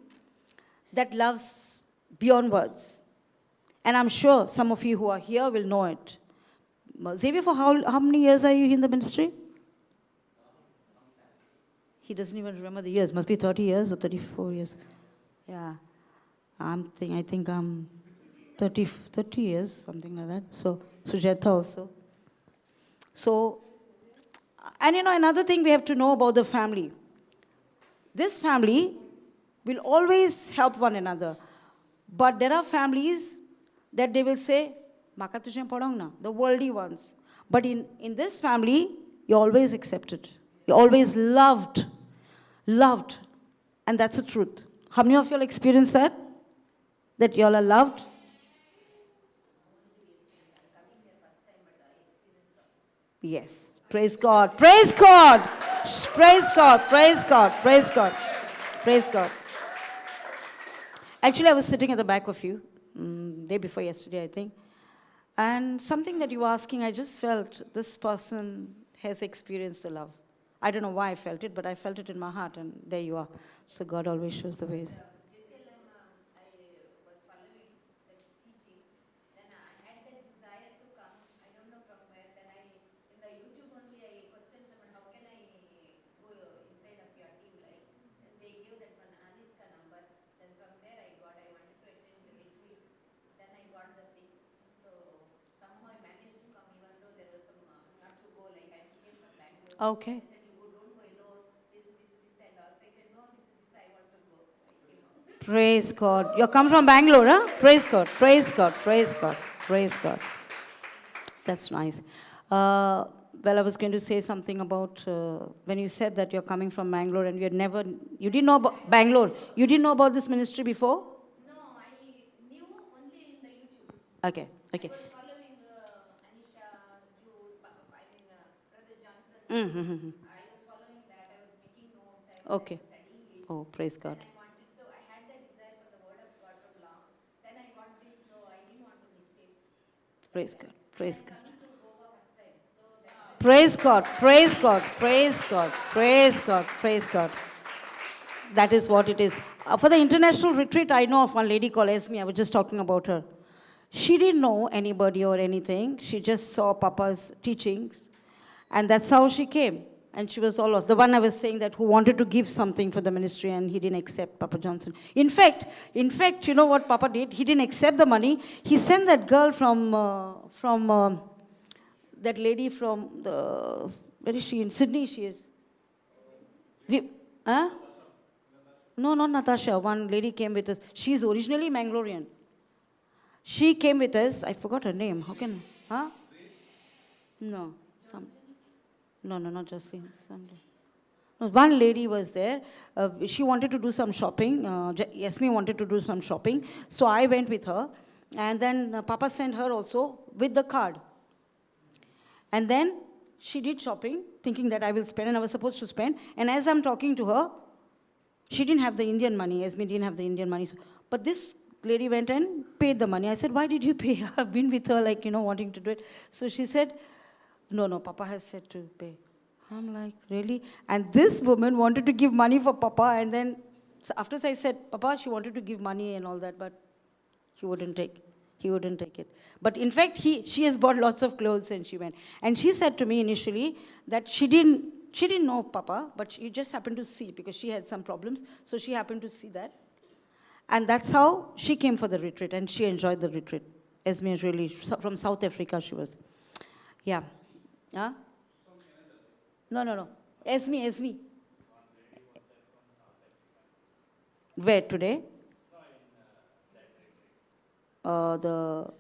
[SPEAKER 2] that loves beyond words. And I'm sure some of you who are here will know it. Xavier, for how many years are you in the ministry? He doesn't even remember the years. Must be 30 years or 34 years. Yeah. I think I'm 30 years, something like that. So, Sujata also. So, and another thing we have to know about the family. This family will always help one another. But there are families that they will say, Maka tujhe padong na, the worldly ones. But in this family, you're always accepted. You're always loved. Loved. And that's the truth. How many of you all experience that? That you all are loved? Yes. Praise God. Praise God. Praise God. Praise God. Praise God. Praise God. Actually, I was sitting at the back of you, day before yesterday, I think. And something that you were asking, I just felt this person has experienced the love. I don't know why I felt it, but I felt it in my heart, and there you are. So God always shows the ways.
[SPEAKER 3] JCILM, I was following the teaching. Then I had the desire to come. I don't know from where. Then in the YouTube only, I questioned someone, how can I go inside of your team? Like, and they gave that one Aniska number. Then from there, I wanted to attend this week. Then I got the thing. So somehow I managed to come, even though there was some not to go. Like I came from Bangalore.
[SPEAKER 2] Okay.
[SPEAKER 3] I said, you don't go alone. This, and also. I said, no, this, I want to go. So I came out.
[SPEAKER 2] Praise God. You come from Bangalore, huh? Praise God. Praise God. Praise God. Praise God. That's nice. Well, I was going to say something about when you said that you're coming from Bangalore and you didn't know about Bangalore. You didn't know about this ministry before?
[SPEAKER 3] No, I knew only in the YouTube.
[SPEAKER 2] Okay. Okay.
[SPEAKER 3] I was following Anisha, Jude, Brother Johnson.
[SPEAKER 2] Mm-hmm.
[SPEAKER 3] I was following that. I was making notes. I was
[SPEAKER 2] Okay.
[SPEAKER 3] studying it.
[SPEAKER 2] Oh, praise God.
[SPEAKER 3] And I had the desire for the word of God from long. Then I got this, so I didn't want to miss it.
[SPEAKER 2] Praise God. Praise God.
[SPEAKER 3] Coming to Goa first time. So that's
[SPEAKER 2] Praise God. Praise God. Praise God. Praise God. Praise God. That is what it is. For the international retreat, I know of one lady called Esme. I was just talking about her. She didn't know anybody or anything. She just saw Papa's teachings. And that's how she came. And she was all lost. The one I was saying that who wanted to give something for the ministry and he didn't accept Papa Johnson. In fact, you know what Papa did? He didn't accept the money. He sent that girl from that lady from the, where is she? In Sydney she is. Huh? No, not Natasha. One lady came with us. She's originally Mangalorean. She came with us. I forgot her name. How can? Huh? No. No, not Jocelyn. No, one lady was there. She wanted to do some shopping. Yasmin wanted to do some shopping. So I went with her. And then Papa sent her also with the card. And then she did shopping, thinking that I will spend, and I was supposed to spend. And as I'm talking to her, she didn't have the Indian money. Yasmin didn't have the Indian money. But this lady went and paid the money. I said, why did you pay? I've been with her, wanting to do it. So she said, no, Papa has said to pay. I'm like, really? And this woman wanted to give money for Papa. And then, so after I said, Papa, she wanted to give money and all that, but he wouldn't take it. But in fact, she has bought lots of clothes and she went. And she said to me initially that she didn't know Papa, but she just happened to see because she had some problems. So she happened to see that. And that's how she came for the retreat and she enjoyed the retreat. Esme is really, from South Africa she was. Yeah. Huh? No. Esme. Where today? The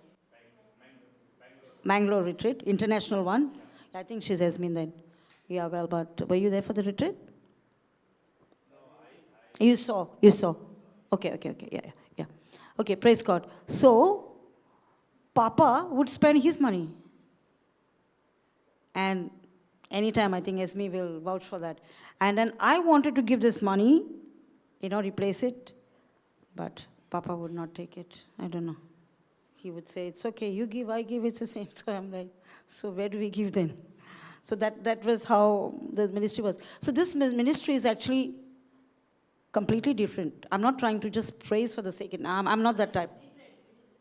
[SPEAKER 2] Bangalore retreat, international one. I think she's Esme then. Yeah, well, but were you there for the retreat? No, You saw. Okay, yeah. Okay, praise God. So, Papa would spend his money. And anytime, I think Esme will vouch for that. And then I wanted to give this money, replace it. But Papa would not take it. I don't know. He would say, it's okay, you give, I give, it's the same. So I'm like, so where do we give then? So that was how the ministry was. So this ministry is actually completely different. I'm not trying to just praise for the sake of it. I'm not that type.
[SPEAKER 3] different.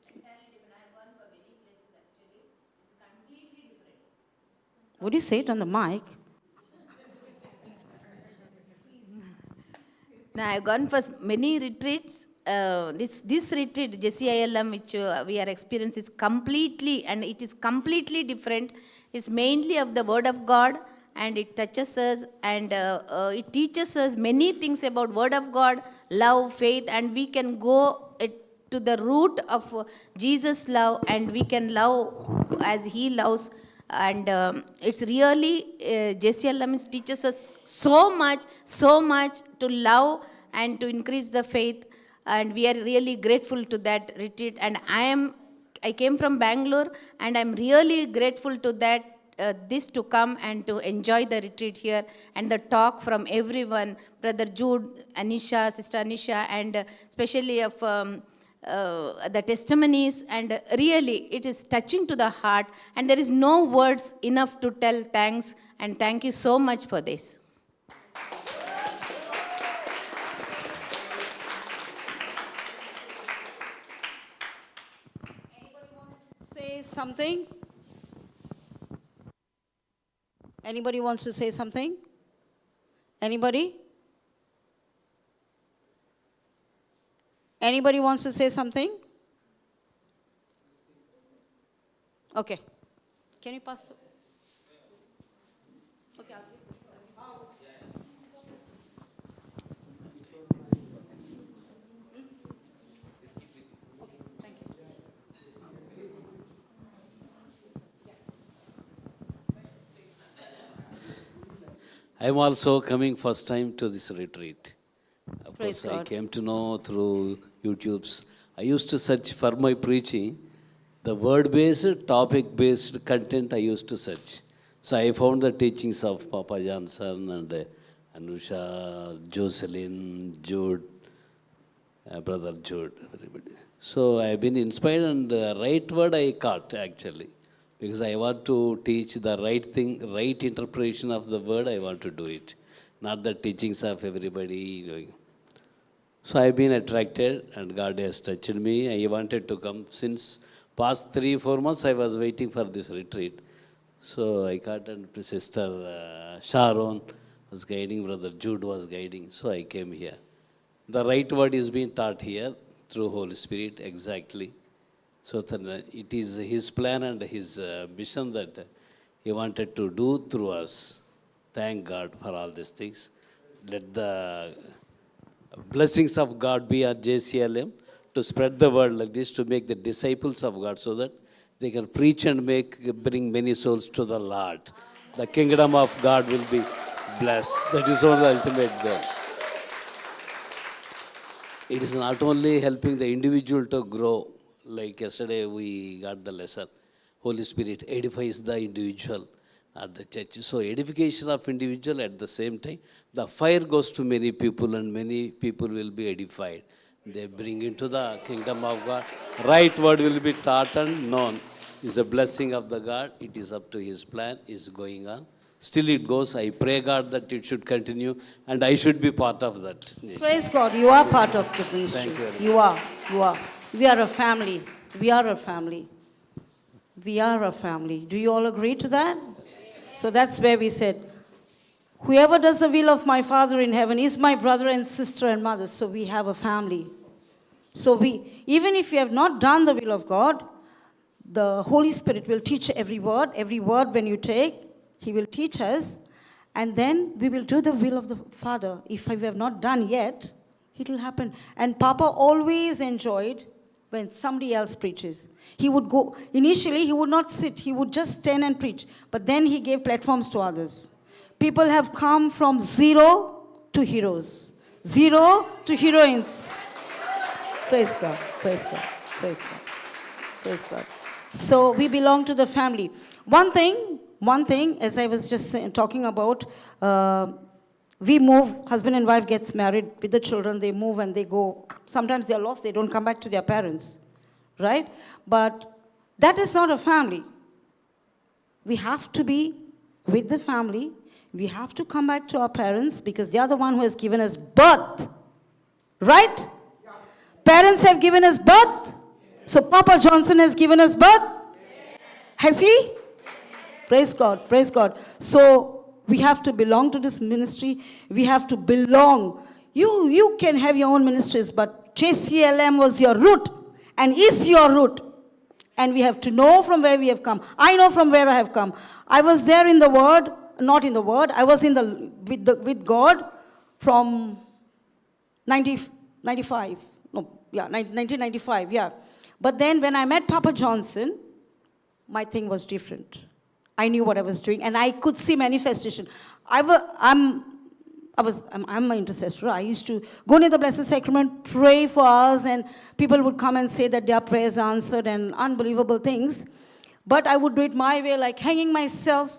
[SPEAKER 3] It is entirely different. I have gone for many places actually. It's completely different.
[SPEAKER 2] Would you say it on the mic?
[SPEAKER 3] Now, I've gone for many retreats. This retreat, JCILM, which we are experiencing, is completely different. It's mainly of the Word of God, and it touches us, and it teaches us many things about Word of God, love, faith, and we can go to the root of Jesus' love, and we can love as He loves. And it's really, JCILM teaches us so much to love and to increase the faith. And we are really grateful to that retreat. And I came from Bangalore, and I'm really grateful to that, this to come and to enjoy the retreat here, and the talk from everyone, Brother Jude, Anisha, Sister Anisha, and especially of the testimonies, and really it is touching to the heart, and there is no words enough to tell thanks, and thank you so much for this.
[SPEAKER 2] Say something? Anybody wants to say something? Anybody? Anybody wants to say something? Okay. Can you pass the... Okay, I'll give this. Thank you.
[SPEAKER 4] I'm also coming first time to this retreat. Of
[SPEAKER 2] Praise
[SPEAKER 4] course, I
[SPEAKER 2] God.
[SPEAKER 4] came to know through YouTube's. I used to search for my preaching, the word-based, topic-based content I used to search. So I found the teachings of Papa Johnson and Anusha, Jocelyn, Jude, Brother Jude, everybody. So I've been inspired, and the right word I caught actually. Because I want to teach the right thing, right interpretation of the word, I want to do it. Not the teachings of everybody. So I've been attracted, and God has touched me. I wanted to come since past 3-4 months. I was waiting for this retreat. So I got, and Sister Sharon was guiding, Brother Jude was guiding. So I came here. The right word is being taught here through Holy Spirit, exactly. So it is His plan and His mission that He wanted to do through us. Thank God for all these things. Let the blessings of God be on JCILM to spread the word like this, to make the disciples of God, so that they can preach and bring many souls to the Lord. The kingdom of God will be blessed. That is all the ultimate goal. It is not only helping the individual to grow. Like yesterday we got the lesson, Holy Spirit edifies the individual at the church. So edification of individual, at the same time, the fire goes to many people, and many people will be edified. They bring into the kingdom of God. Right word will be taught and known. It's a blessing of the God. It is up to His plan, is going on. Still it goes. I pray God that it should continue, and I should be part of that.
[SPEAKER 2] Praise God, you are part of the ministry.
[SPEAKER 4] Thank you very much.
[SPEAKER 2] You are. We are a family. We are a family. We are a family. Do you all agree to that? So that's where we said, whoever does the will of my Father in heaven is my brother and sister and mother. So we have a family. So even if we have not done the will of God, the Holy Spirit will teach every word when you take, He will teach us, and then we will do the will of the Father. If we have not done yet, it will happen. And Papa always enjoyed when somebody else preaches. He would go, initially he would not sit, he would just stand and preach. But then he gave platforms to others. People have come from zero to heroes, zero to heroines. Praise God, praise God, praise God, praise God. So we belong to the family. One thing, as I was just talking about, we move, husband and wife gets married with the children, they move and they go. Sometimes they're lost, they don't come back to their parents, right? But that is not a family. We have to be with the family. We have to come back to our parents because they are the one who has given us birth, right? Parents have given us birth. So Papa Johnson has given us birth. Has he? Praise God, praise God. So we have to belong to this ministry. We have to belong. You can have your own ministries, but JCILM was your root and is your root. And we have to know from where we have come. I know from where I have come. I was there in the Word, not in the Word. I was with God from 95. 1995, yeah. But then when I met Papa Johnson, my thing was different. I knew what I was doing, and I could see manifestation. I'm an intercessor. I used to go near the Blessed Sacrament, pray for hours, and people would come and say that their prayers are answered and unbelievable things. But I would do it my way, like hanging myself,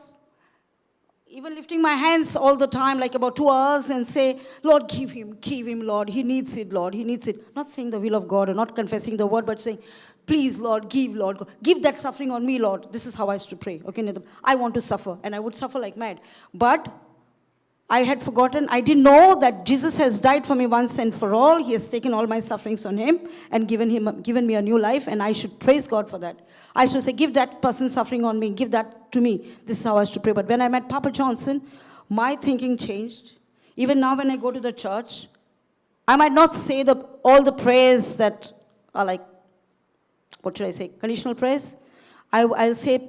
[SPEAKER 2] even lifting my hands all the time, like about 2 hours, and say, Lord, give him, Lord. He needs it, Lord. He needs it. Not saying the will of God or not confessing the word, but saying, please, Lord. Give that suffering on me, Lord. This is how I used to pray. Okay, I want to suffer, and I would suffer like mad. But I had forgotten. I didn't know that Jesus has died for me once and for all. He has taken all my sufferings on him and given me a new life, and I should praise God for that. I should say, give that person suffering on me, give that to me. This is how I used to pray. But when I met Papa Johnson, my thinking changed. Even now when I go to the church, I might not say all the prayers that are like, what should I say, conditional prayers. I'll say,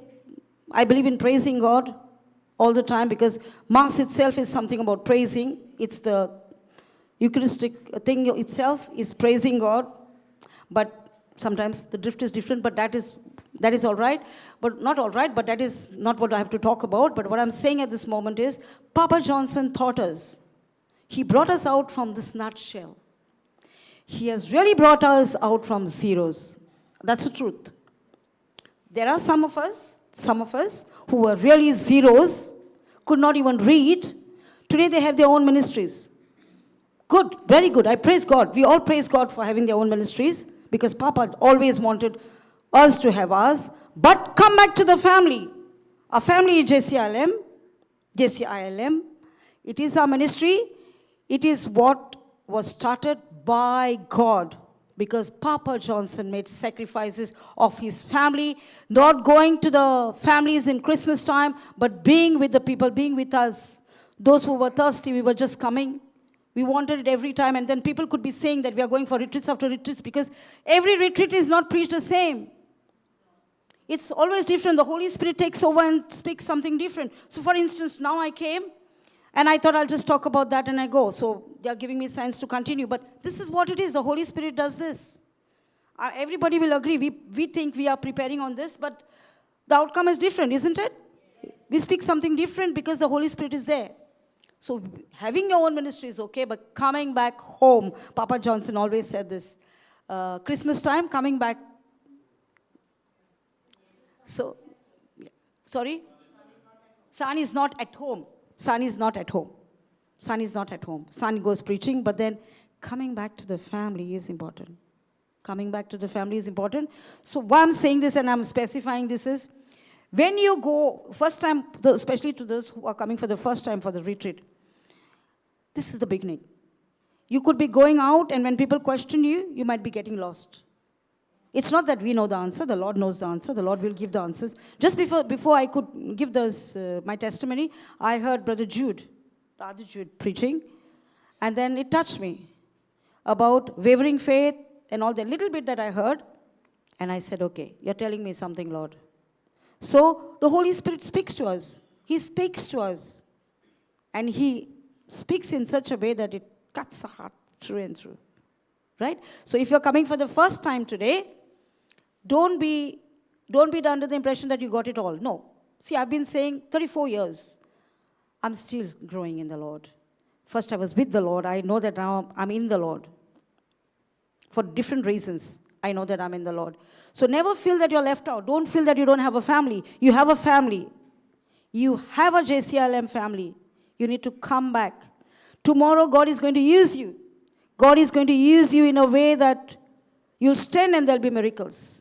[SPEAKER 2] I believe in praising God all the time, because Mass itself is something about praising. It's the Eucharistic thing itself is praising God. But sometimes the drift is different, but that is all right. But not all right, but that is not what I have to talk about. But what I'm saying at this moment is, Papa Johnson taught us. He brought us out from this nutshell. He has really brought us out from zeros. That's the truth. There are some of us who were really zeros, could not even read. Today they have their own ministries. Good, very good. I praise God. We all praise God for having their own ministries, because Papa always wanted us to have ours. But come back to the family. Our family is JCILM. It is our ministry. It is what was started by God, because Papa Johnson made sacrifices of his family, not going to the families in Christmas time, but being with the people, being with us. Those who were thirsty, we were just coming. We wanted it every time, and then people could be saying that we are going for retreats after retreats, because every retreat is not preached the same. It's always different. The Holy Spirit takes over and speaks something different. So for instance, now I came, and I thought I'll just talk about that and I go. So they are giving me signs to continue. But this is what it is. The Holy Spirit does this. Everybody will agree. We think we are preparing on this, but the outcome is different, isn't it? We speak something different because the Holy Spirit is there. So having your own ministry is okay, but coming back home, Papa Johnson always said this, Christmas time, coming back. So, sorry? Son is not at home. Son is not at home. Son is not at home. Son goes preaching, but then coming back to the family is important. Coming back to the family is important. So why I'm saying this and I'm specifying this is, when you go first time, especially to those who are coming for the first time for the retreat, this is the beginning. You could be going out, and when people question you, you might be getting lost. It's not that we know the answer. The Lord knows the answer. The Lord will give the answers. Just before I could give this, my testimony, I heard Brother Jude, the other Jude, preaching. And then it touched me about wavering faith and all that little bit that I heard. And I said, okay, you're telling me something, Lord. So the Holy Spirit speaks to us. He speaks to us. And He speaks in such a way that it cuts the heart through and through. Right? So if you're coming for the first time today, don't be under the impression that you got it all. No. See, I've been saying 34 years. I'm still growing in the Lord. First I was with the Lord. I know that now I'm in the Lord. For different reasons, I know that I'm in the Lord. So never feel that you're left out. Don't feel that you don't have a family. You have a family. You have a JCILM family. You need to come back. Tomorrow God is going to use you. God is going to use you in a way that you'll stand and there'll be miracles.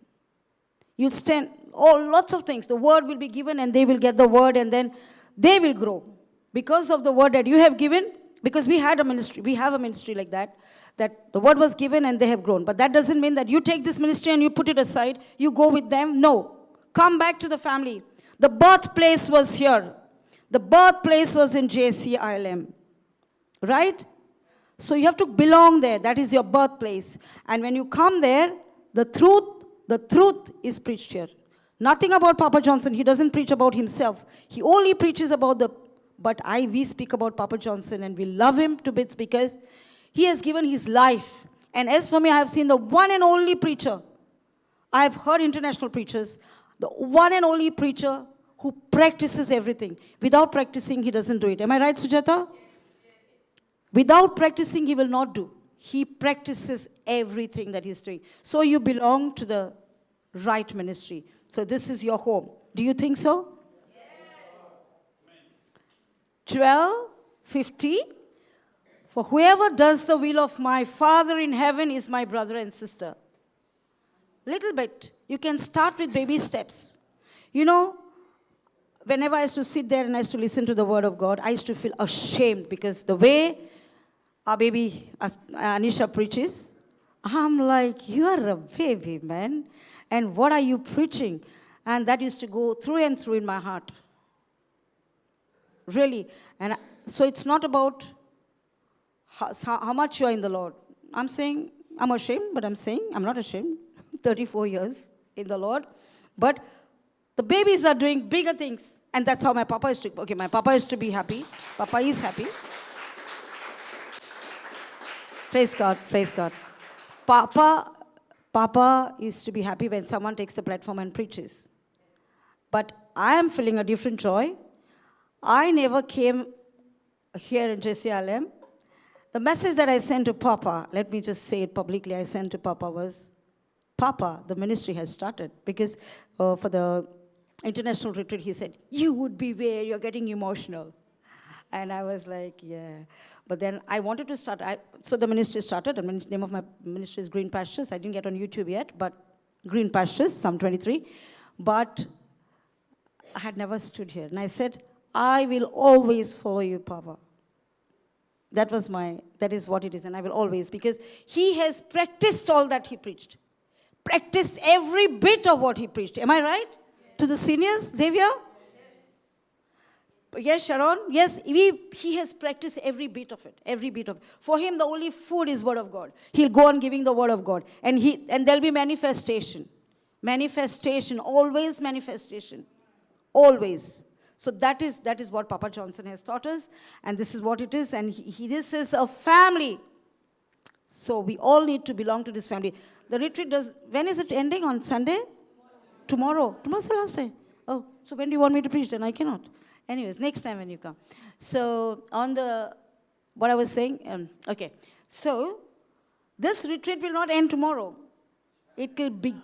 [SPEAKER 2] You'll stand, lots of things. The word will be given and they will get the word, and then they will grow. Because of the word that you have given, because we have a ministry like that the word was given and they have grown. But that doesn't mean that you take this ministry and you put it aside, you go with them. No. Come back to the family. The birthplace was here. The birthplace was in JCILM. Right? So you have to belong there. That is your birthplace. And when you come there, the truth is preached here. Nothing about Papa Johnson. He doesn't preach about himself. He only preaches about we speak about Papa Johnson, and we love him to bits because he has given his life. And as for me, I have seen the one and only preacher. I have heard international preachers. The one and only preacher who practices everything. Without practicing, he doesn't do it. Am I right, Sujata? Without practicing, he will not do. He practices everything that he's doing. So you belong to the right ministry. So this is your home. Do you think so? Yes. 12:50. For whoever does the will of my Father in heaven is my brother and sister. Little bit. You can start with baby steps. You know, whenever I used to sit there and I used to listen to the word of God, I used to feel ashamed because the way our baby Anisha preaches, I'm like, you are a baby, man. And what are you preaching? And that used to go through and through in my heart. Really. And so it's not about how much you are in the Lord. I'm saying, I'm ashamed, but I'm saying I'm not ashamed. 34 years in the Lord. But the babies are doing bigger things. And that's how my papa is to, okay, my papa is to be happy. Papa is happy. Praise God, praise God. Papa is to be happy when someone takes the platform and preaches. But I am feeling a different joy. I never came here in JCILM. The message that I sent to Papa, let me just say it publicly, I sent to Papa was, Papa, the ministry has started. Because for the international retreat, he said, you would be where you're getting emotional. And I was like, yeah. But then I wanted to start. So the ministry started. The name of my ministry is Green Pastures. I didn't get on YouTube yet, but Green Pastures, Psalm 23. But I had never stood here. And I said, I will always follow you, Papa. That is what it is. And I will always, because he has practiced all that he preached. Practiced every bit of what he preached. Am I right? Yes. To the seniors, Xavier? Yes, Sharon? Yes, he has practiced every bit of it. Every bit of it. For him, the only food is word of God. He'll go on giving the word of God. And there'll be manifestation. Manifestation. Always manifestation. Always. So that is what Papa Johnson has taught us. And this is what it is. And this is a family. So we all need to belong to this family. The retreat when is it ending? On Sunday? Tomorrow. Tomorrow's the last day. Oh, so when do you want me to preach? Then I cannot. Anyways, next time when you come. So what I was saying, okay. So this retreat will not end tomorrow. It will begin.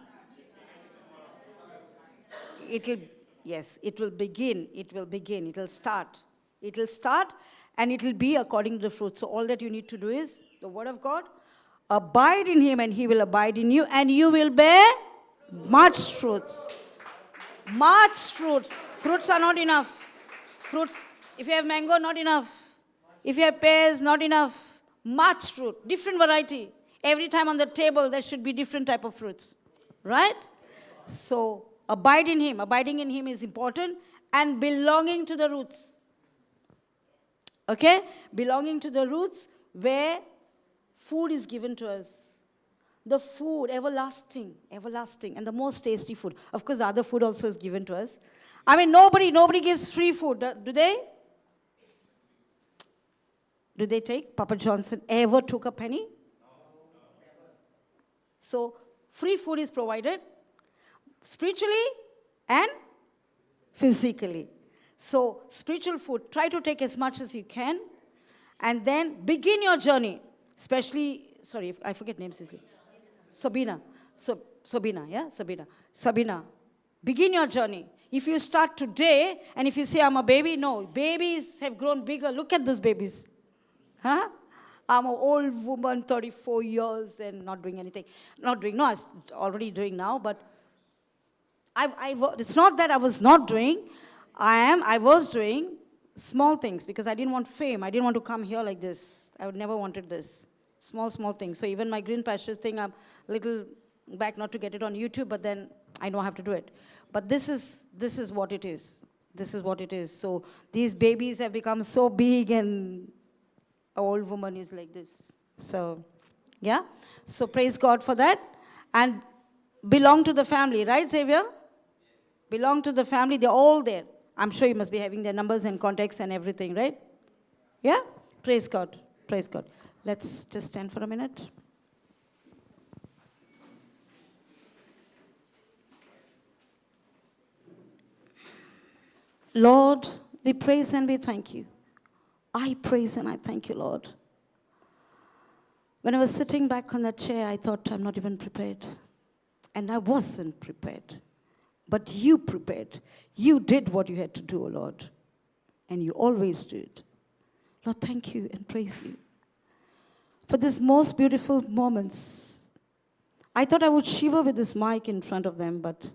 [SPEAKER 2] Yes, it will begin. It will begin. It will start. It will start and it will be according to the fruit. So all that you need to do is the word of God. Abide in him and he will abide in you and you will bear much fruits. Much fruits. Fruits are not enough. Fruits, if you have mango, not enough. If you have pears, not enough. Much fruit, different variety. Every time on the table, there should be different type of fruits. Right? So, abide in him. Abiding in him is important. And belonging to the roots. Okay? Belonging to the roots where food is given to us. The food, everlasting, everlasting. And the most tasty food. Of course, the other food also is given to us. I mean, nobody gives free food, do they? Do they take? Papa Johnson ever took a penny? So, free food is provided spiritually and physically. So, spiritual food, try to take as much as you can and then begin your journey. Especially, sorry, I forget names. Sabina. Sabina. Begin your journey. If you start today, and if you say, I'm a baby, no. Babies have grown bigger. Look at those babies. Huh? I'm an old woman, 34 years, and not doing anything. I'm already doing now, but it's not that I was not doing. I was doing small things, because I didn't want fame. I didn't want to come here like this. I would never wanted this. Small things. So even my Green Pastures thing, I'm a little back not to get it on YouTube, but then I know I have to do it. But this is what it is. This is what it is. So these babies have become so big and an old woman is like this. So, yeah. So praise God for that. And belong to the family, right, Xavier? Belong to the family. They're all there. I'm sure you must be having their numbers and contacts and everything, right? Yeah? Praise God. Praise God. Let's just stand for a minute. Lord, we praise and we thank you. I praise and I thank you, Lord. When I was sitting back on that chair, I thought I'm not even prepared. And I wasn't prepared. But you prepared. You did what you had to do, O Lord. And you always do it. Lord, thank you and praise you for these most beautiful moments. I thought I would shiver with this mic in front of them, but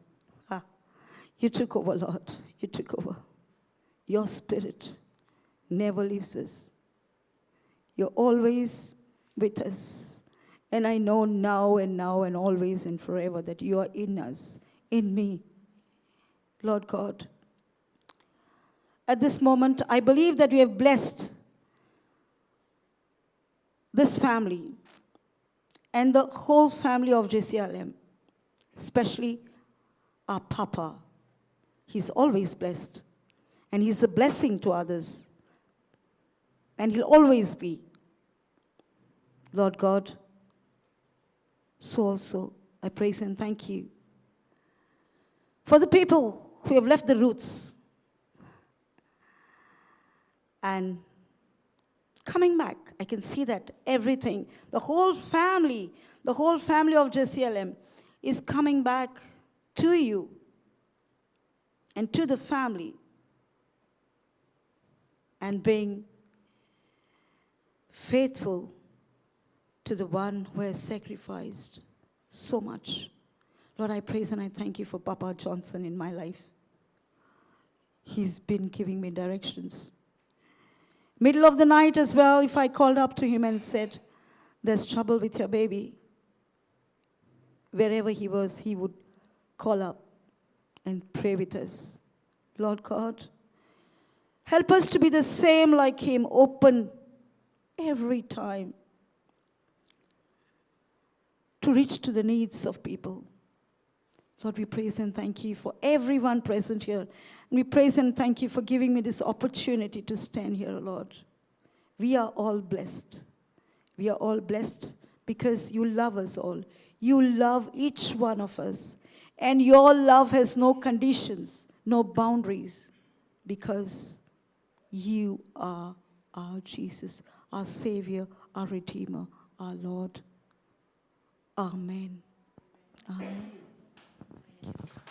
[SPEAKER 2] you took over, Lord. You took over. Your spirit never leaves us. You're always with us. And I know now and always and forever that you are in us, in me. Lord God, at this moment, I believe that you have blessed this family and the whole family of JCILM, especially our Papa. He's always blessed, and he's a blessing to others, and he'll always be. Lord God, so also I praise and thank you for the people who have left the roots and coming back. I can see that everything, the whole family of JCILM is coming back to you and to the family and being faithful to the one who has sacrificed so much. Lord, I praise and I thank you for Papa Johnson in my life. He's been giving me directions. Middle of the night as well, if I called up to him and said, there's trouble with your baby, wherever he was, he would call up and pray with us. Lord God, help us to be the same like him, open every time to reach to the needs of people. Lord, we praise and thank you for everyone present here. And we praise and thank you for giving me this opportunity to stand here, Lord. We are all blessed. We are all blessed because you love us all. You love each one of us. And your love has no conditions, no boundaries, because you are our Jesus, our Savior, our Redeemer, our Lord. Amen. Amen. Thank you.